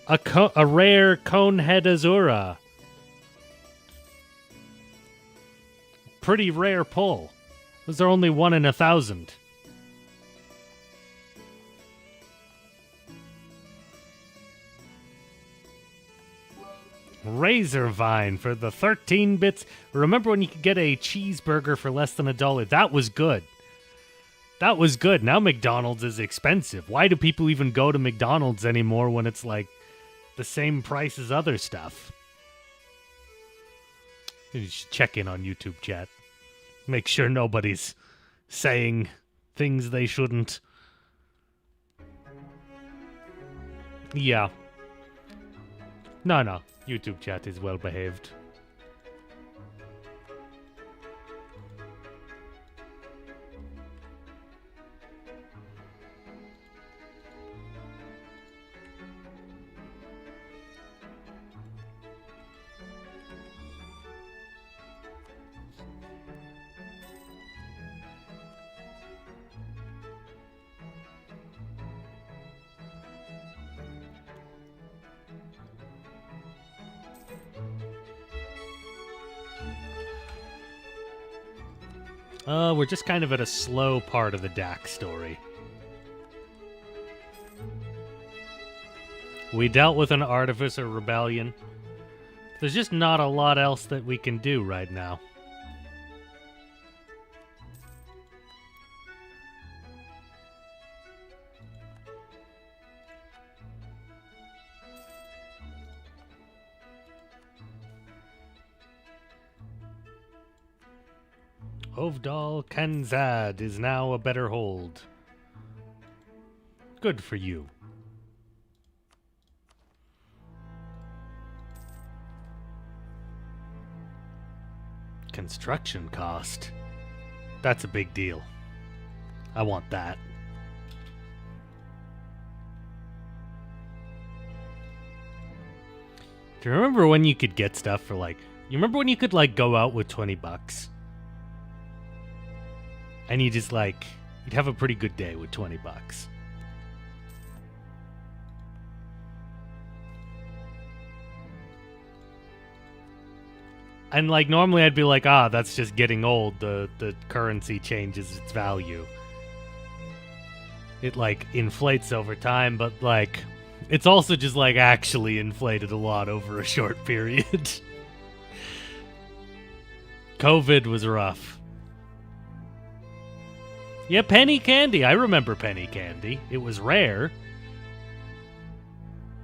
a rare Conehead Azora. Pretty rare pull. Those are only 1 in 1,000. Razor Vine for the 13 bits. Remember when you could get a cheeseburger for less than $1? That was good. That was good. Now McDonald's is expensive. Why do people even go to McDonald's anymore when it's like the same price as other stuff? You should check in on YouTube chat. Make sure nobody's saying things they shouldn't. Yeah. No. YouTube chat is well behaved. We're just kind of at a slow part of the Dak story. We dealt with an Artificer Rebellion. There's just not a lot else that we can do right now. Ovdal Kanzad is now a better hold. Good for you. Construction cost. That's a big deal. I want that. Do you remember when you could get stuff for like... You remember when you could like go out with $20? And you just like, you'd have a pretty good day with $20. And like normally I'd be like, that's just getting old. The currency changes its value. It like inflates over time, but like it's also just like actually inflated a lot over a short period. COVID was rough. Yeah, penny candy. I remember penny candy. It was rare,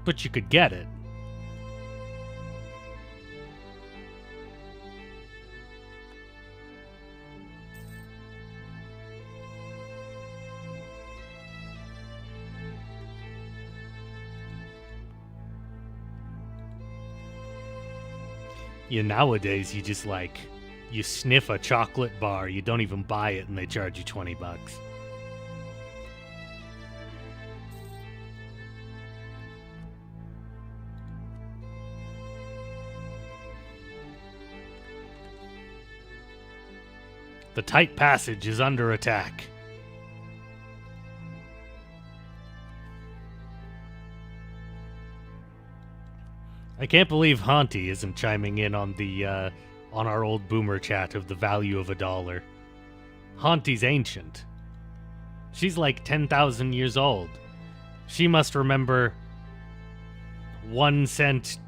but you could get it. Yeah, nowadays you just like, you sniff a chocolate bar, you don't even buy it, and they charge you $20. The tight passage is under attack. I can't believe Haunty isn't chiming in on the on our old boomer chat of the value of $1. Haunty's ancient. She's like 10,000 years old. She must remember 1 cent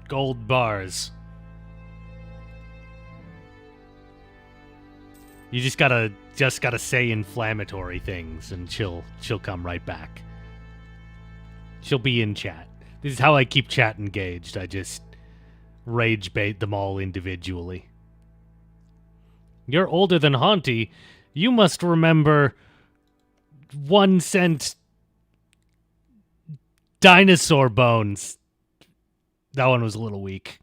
gold bars. You just gotta say inflammatory things, and she'll come right back. She'll be in chat. This is how I keep chat engaged. I just rage bait them all individually. You're older than Haunty. You must remember 1 cent dinosaur bones. That one was a little weak.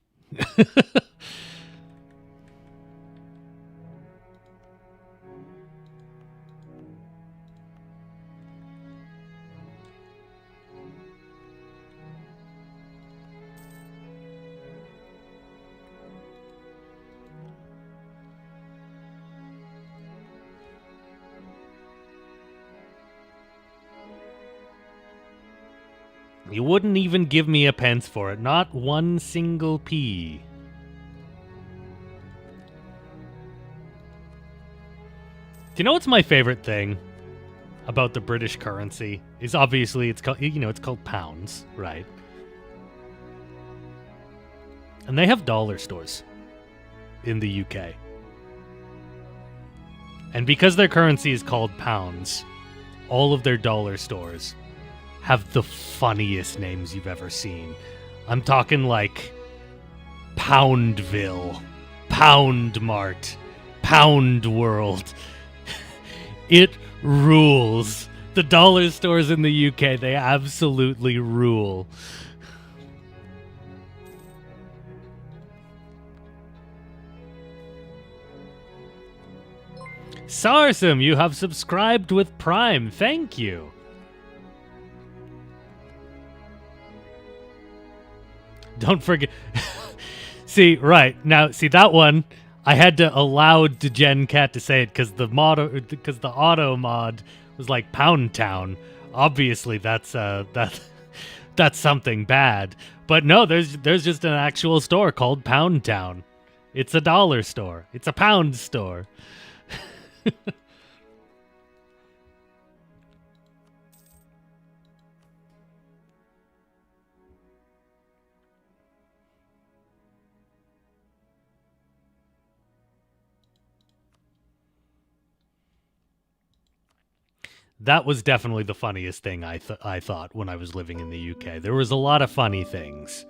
You wouldn't even give me a pence for it. Not 1 single p. Do you know what's my favorite thing about the British currency? Is obviously it's called pounds, right? And they have dollar stores in the UK. And because their currency is called pounds, all of their dollar stores have the funniest names you've ever seen. I'm talking like Poundville, Pound Mart, Pound World. It rules. The dollar stores in the UK, they absolutely rule. Sarsum, you have subscribed with Prime. Thank you. Don't forget. See, right. Now, see that one, I had to allow Gen Cat to say it because the auto mod was like Pound Town. Obviously, that's something bad. But no, there's just an actual store called Pound Town. It's a dollar store. It's a pound store. That was definitely the funniest thing I thought when I was living in the UK. There was a lot of funny things,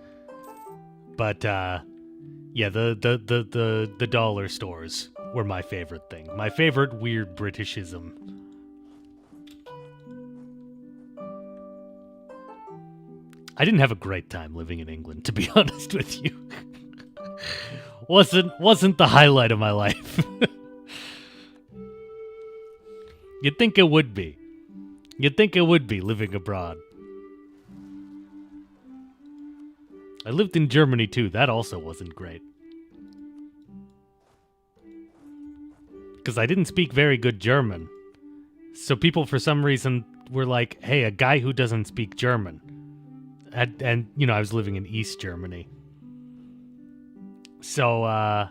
but yeah, the dollar stores were my favorite thing. My favorite weird Britishism. I didn't have a great time living in England, to be honest with you. wasn't the highlight of my life. You'd think it would be. You'd think it would be living abroad. I lived in Germany too. That also wasn't great. because I didn't speak very good German. So people, for some reason, were like, hey, a guy who doesn't speak German. And you know, I was living in East Germany. So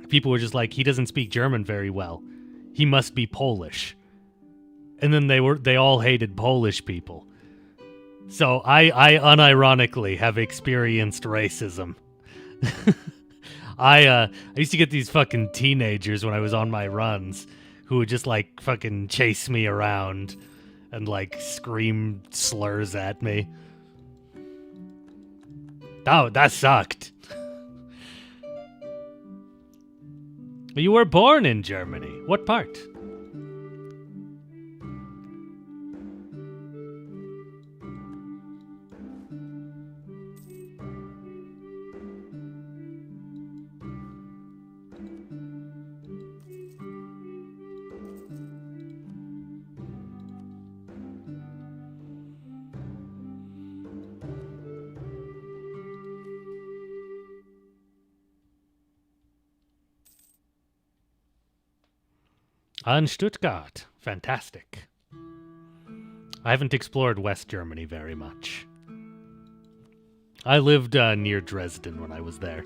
people were just like, he doesn't speak German very well. He must be Polish. And then they all hated Polish people. So I unironically have experienced racism. I used to get these fucking teenagers when I was on my runs who would just like fucking chase me around and like scream slurs at me. Oh, that sucked. You were born in Germany. What part? In Stuttgart. Fantastic. I haven't explored West Germany very much. I lived near Dresden when I was there.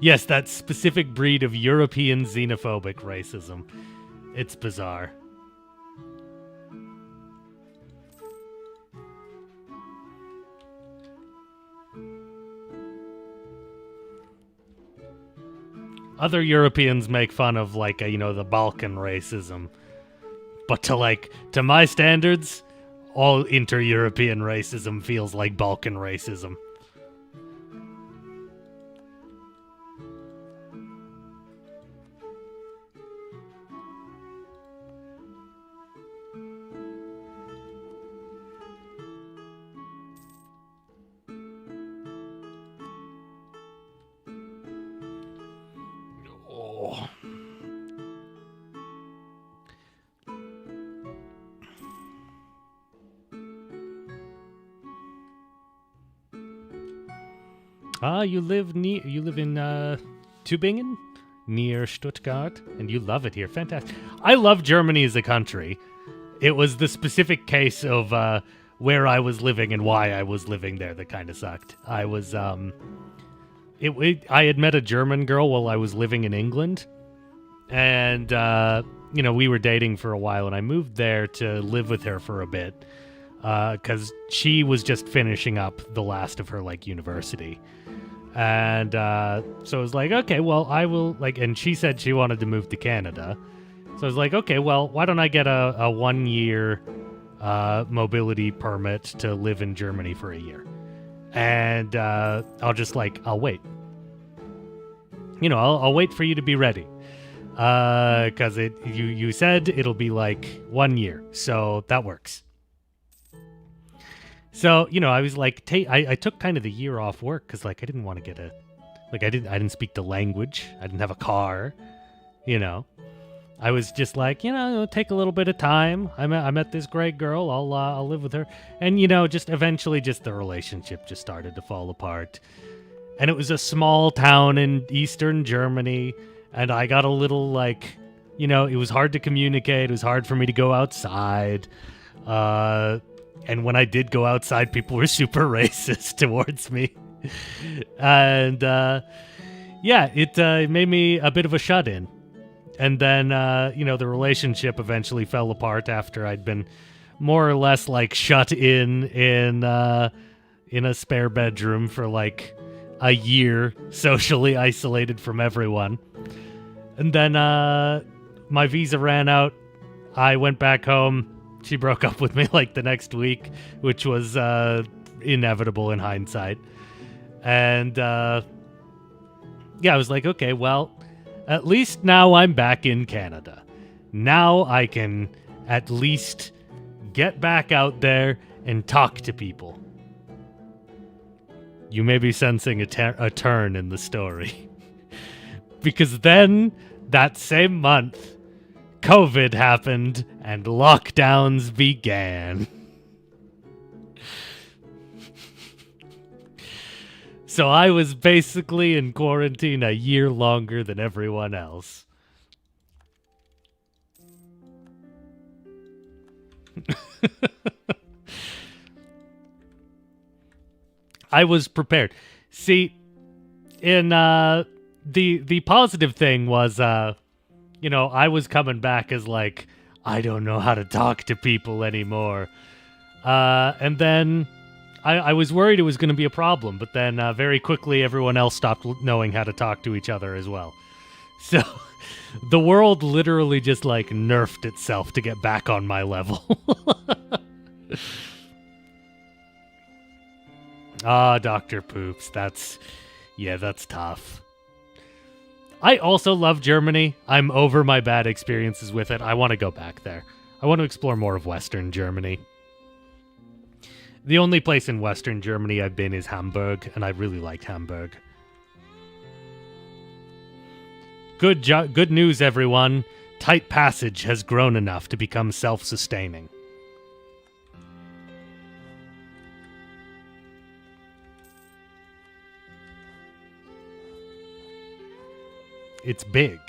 Yes, that specific breed of European xenophobic racism. It's bizarre. Other Europeans make fun of, like, you know, the Balkan racism. But to my standards, all inter-European racism feels like Balkan racism. You live in Tübingen, near Stuttgart, and you love it here. Fantastic. I love Germany as a country. It was the specific case of where I was living and why I was living there that kind of sucked. I was I had met a German girl while I was living in England, and you know, we were dating for a while, and I moved there to live with her for a bit because she was just finishing up the last of her like university. And so I was like, okay, well, I will, like, and she said she wanted to move to Canada. So I was like, okay, well, why don't I get a 1 year mobility permit to live in Germany for a year? And I'll wait. You know, I'll wait for you to be ready. Because you said it'll be like 1 year. So that works. So, you know, I was like, I took kind of the year off work because, like, I didn't want to get I didn't speak the language. I didn't have a car, you know. I was just like, you know, take a little bit of time. I met this great girl. I'll live with her. And, you know, just eventually just the relationship just started to fall apart. And it was a small town in Eastern Germany. And I got a little, like, you know, it was hard to communicate. It was hard for me to go outside. And when I did go outside, people were super racist towards me. And, yeah, it made me a bit of a shut-in. And then, you know, the relationship eventually fell apart after I'd been more or less, like, shut in a spare bedroom for, like, a year, socially isolated from everyone. And then, my visa ran out. I went back home. She broke up with me like the next week, which was inevitable in hindsight. And yeah, I was like, okay, well, at least now I'm back in Canada. Now I can at least get back out there and talk to people. You may be sensing a turn in the story. Because then, that same month, COVID happened and lockdowns began. So I was basically in quarantine a year longer than everyone else. I was prepared. See, in the positive thing was I was coming back as like, I don't know how to talk to people anymore. And then I was worried it was going to be a problem, but then very quickly everyone else stopped knowing how to talk to each other as well. So the world literally just like nerfed itself to get back on my level. Dr. Poops. That's tough. I also love Germany. I'm over my bad experiences with it. I want to go back there. I want to explore more of Western Germany. The only place in Western Germany I've been is Hamburg, and I really liked Hamburg. Good news, everyone. Tight Passage has grown enough to become self-sustaining. It's big.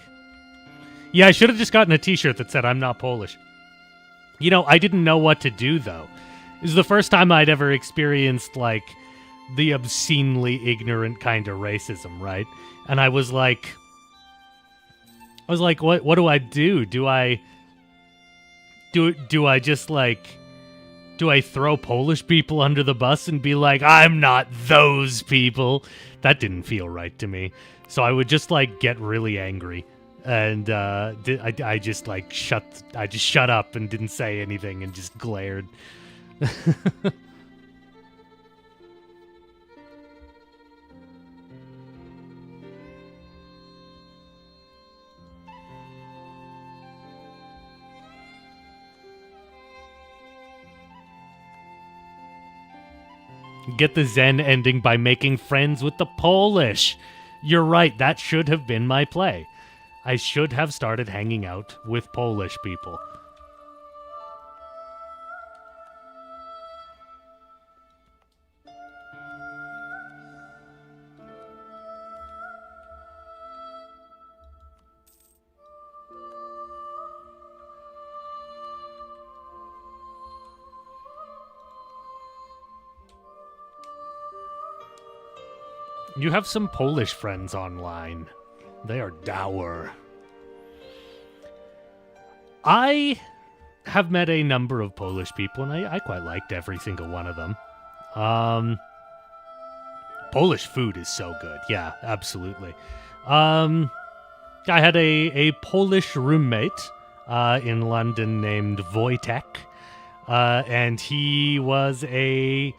Yeah, I should have just gotten a t-shirt that said I'm not Polish. I didn't know what to do, though. This is the first time I'd ever experienced, like, the obscenely ignorant kind of racism, right? And I was like, what do I do? Do I just, like, do I throw Polish people under the bus and be like, I'm not those people? That didn't feel right to me. So I would just like get really angry, and I just shut up and didn't say anything and just glared. Get the Zen ending by making friends with the Polish. You're right, that should have been my play. I should have started hanging out with Polish people. You have some Polish friends online. They are dour. I have met a number of Polish people, and I quite liked every single one of them. Polish food is so good. Yeah, absolutely. I had a Polish roommate in London named Wojtek, and he was he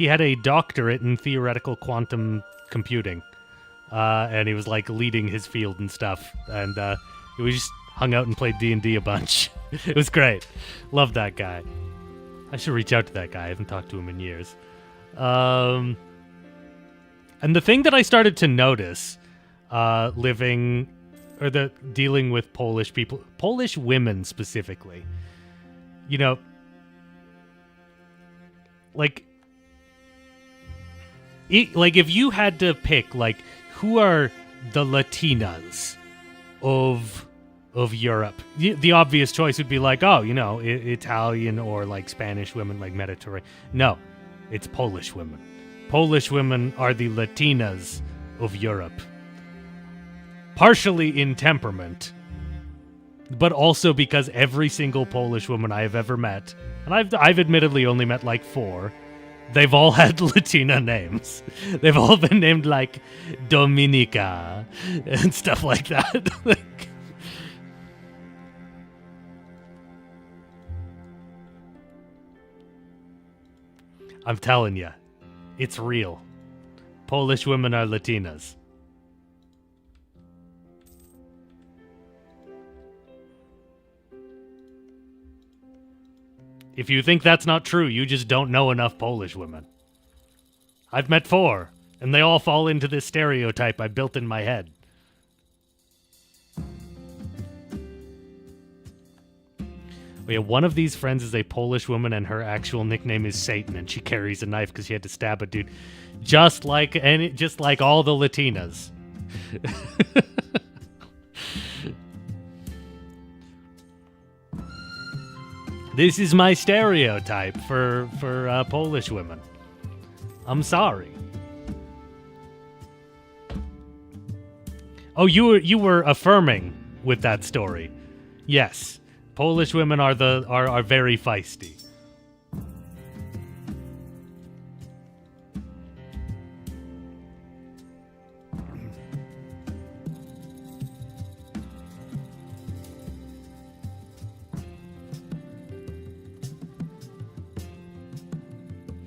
had a doctorate in theoretical quantum computing, and he was like leading his field and stuff, and we just hung out and played D&D a bunch. It was great. Loved that guy. I should reach out to that guy. I haven't talked to him in years. And the thing that I started to notice dealing with Polish people, Polish women specifically, like if you had to pick, like, who are the Latinas of Europe, the obvious choice would be like, Italian or like Spanish women, like Mediterranean. No, it's Polish women. Polish women are the Latinas of Europe. Partially in temperament, but also because every single Polish woman I have ever met, and I've admittedly only met like 4, they've all had Latina names. They've all been named like Dominica and stuff like that. I'm telling you, it's real. Polish women are Latinas. If you think that's not true, you just don't know enough Polish women. I've met 4, and they all fall into this stereotype I built in my head. Yeah, one of these friends is a Polish woman, and her actual nickname is Satan, and she carries a knife because she had to stab a dude, just like all the Latinas. This is my stereotype for Polish women. I'm sorry. Oh, you were affirming with that story. Yes, Polish women are very feisty.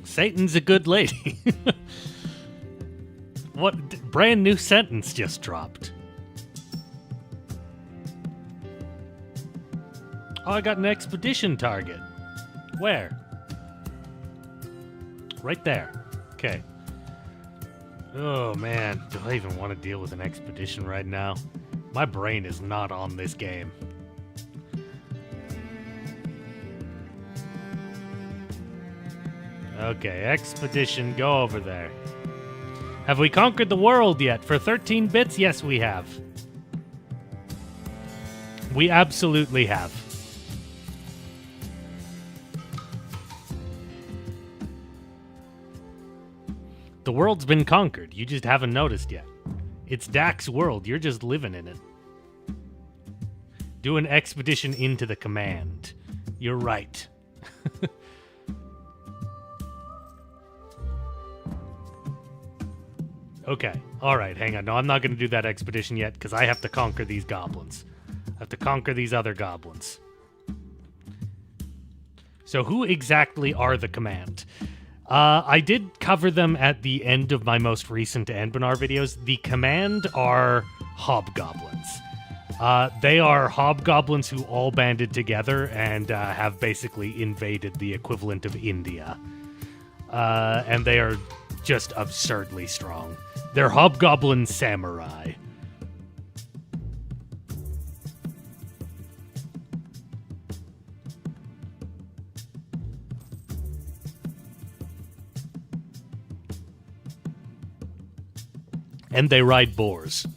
Satan's a good lady. What brand new sentence just dropped? Oh, I got an expedition target. Where? Right there. Okay. Oh, man. Do I even want to deal with an expedition right now? My brain is not on this game. Okay, expedition, go over there. Have we conquered the world yet? For 13 bits? Yes, we have. We absolutely have. The world's been conquered. You just haven't noticed yet. It's Dak's world. You're just living in it. Do an expedition into the command. You're right. Okay. Alright, hang on. No, I'm not going to do that expedition yet, because I have to conquer these goblins. I have to conquer these other goblins. So who exactly are the command? I did cover them at the end of my most recent Anbennar videos. The command are hobgoblins. They are hobgoblins who all banded together and have basically invaded the equivalent of India. And they are just absurdly strong. They're hobgoblin samurai. And they ride boars.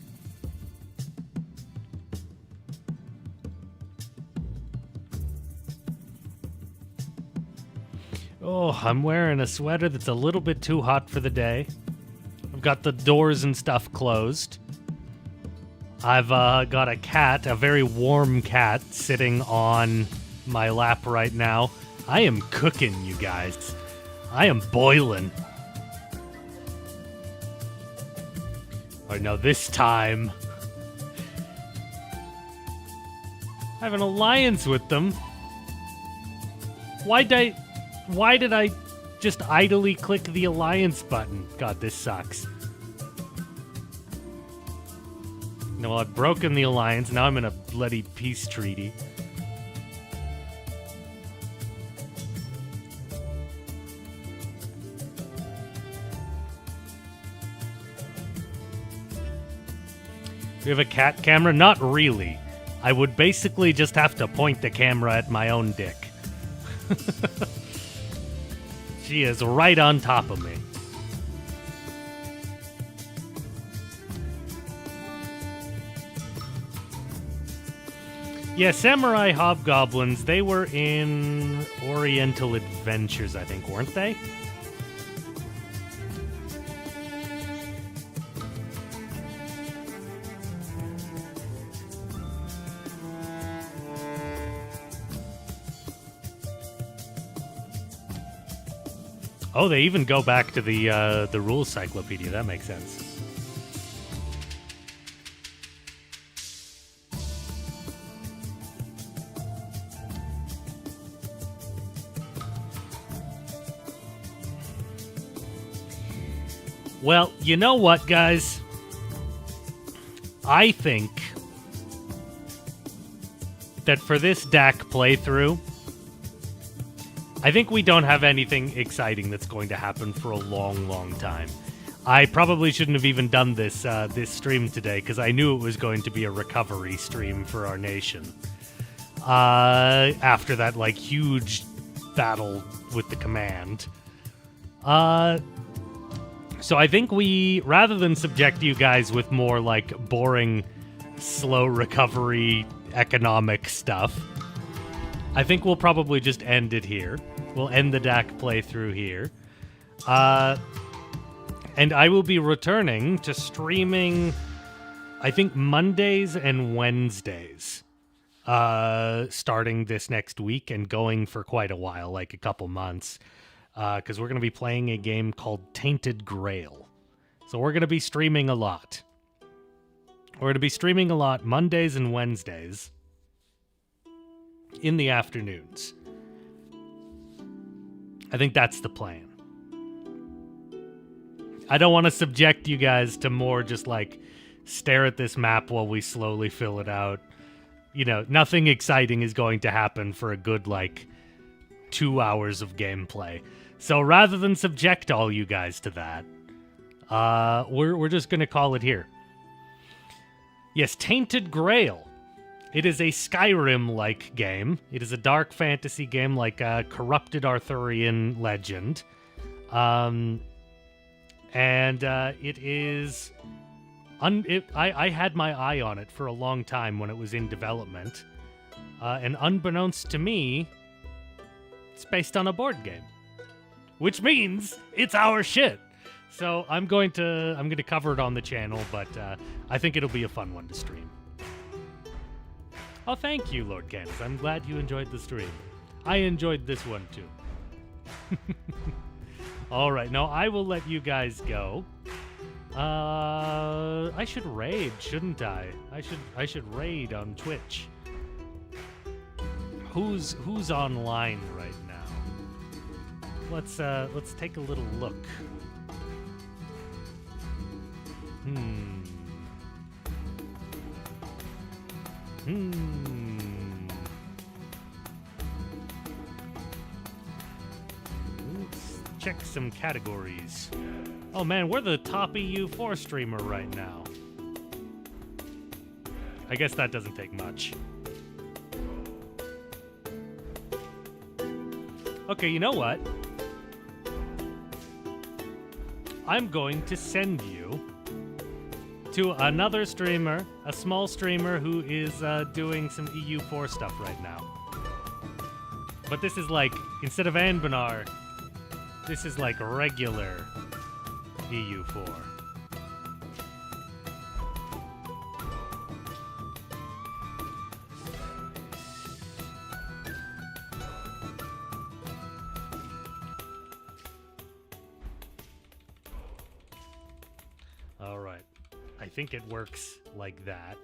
Oh, I'm wearing a sweater that's a little bit too hot for the day. I've got the doors and stuff closed. I've got a cat, a very warm cat, sitting on my lap right now. I am cooking, you guys. I am boiling. Oh, no, this time I have an alliance with them. Why did I just idly click the alliance button? God, this sucks. No, I've broken the alliance. Now I'm in a bloody peace treaty. We have a cat camera? Not really. I would basically just have to point the camera at my own dick. She is right on top of me. Yeah, Samurai Hobgoblins, they were in Oriental Adventures, I think, weren't they? Oh, they even go back to the rules cyclopedia. That makes sense. Well, you know what, guys? I think that for this Dak playthrough, I think we don't have anything exciting that's going to happen for a long, long time. I probably shouldn't have even done this this stream today, because I knew it was going to be a recovery stream for our nation. after that, like, huge battle with the command. So I think we, rather than subject you guys with more, like, boring, slow recovery economic stuff, I think we'll probably just end it here. We'll end the DAC playthrough here. And I will be returning to streaming, I think, Mondays and Wednesdays, starting this next week and going for quite a while, like a couple months, because we're going to be playing a game called Tainted Grail. So we're going to be streaming a lot. We're going to be streaming a lot Mondays and Wednesdays in the afternoons. I think that's the plan. I don't want to subject you guys to more just, like, stare at this map while we slowly fill it out. You know, nothing exciting is going to happen for a good, like, 2 hours of gameplay. So rather than subject all you guys to that, we're just going to call it here. Yes, Tainted Grail. It is a Skyrim-like game. It is a dark fantasy game like a corrupted Arthurian legend. And it is... I had my eye on it for a long time when it was in development. And unbeknownst to me, it's based on a board game. Which means it's our shit. So I'm going to cover it on the channel, but I think it'll be a fun one to stream. Oh, thank you, Lord Candace. I'm glad you enjoyed the stream. I enjoyed this one, too. All right, now I will let you guys go. I should raid, shouldn't I? I should raid on Twitch. Who's online right now? Let's take a little look. Let's check some categories. Oh man, we're the top EU4 streamer right now. I guess that doesn't take much. Okay, you know what? I'm going to send you to another streamer, a small streamer who is doing some EU4 stuff right now. But this is like, instead of Anbennar, this is like regular EU4. All right. I think it works like that.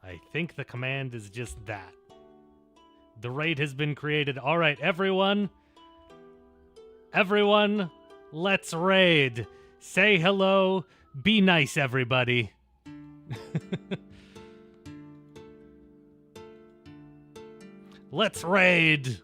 I think the command is just that. The raid has been created. All right, everyone. Everyone, let's raid. Say hello. Be nice, everybody. Let's raid.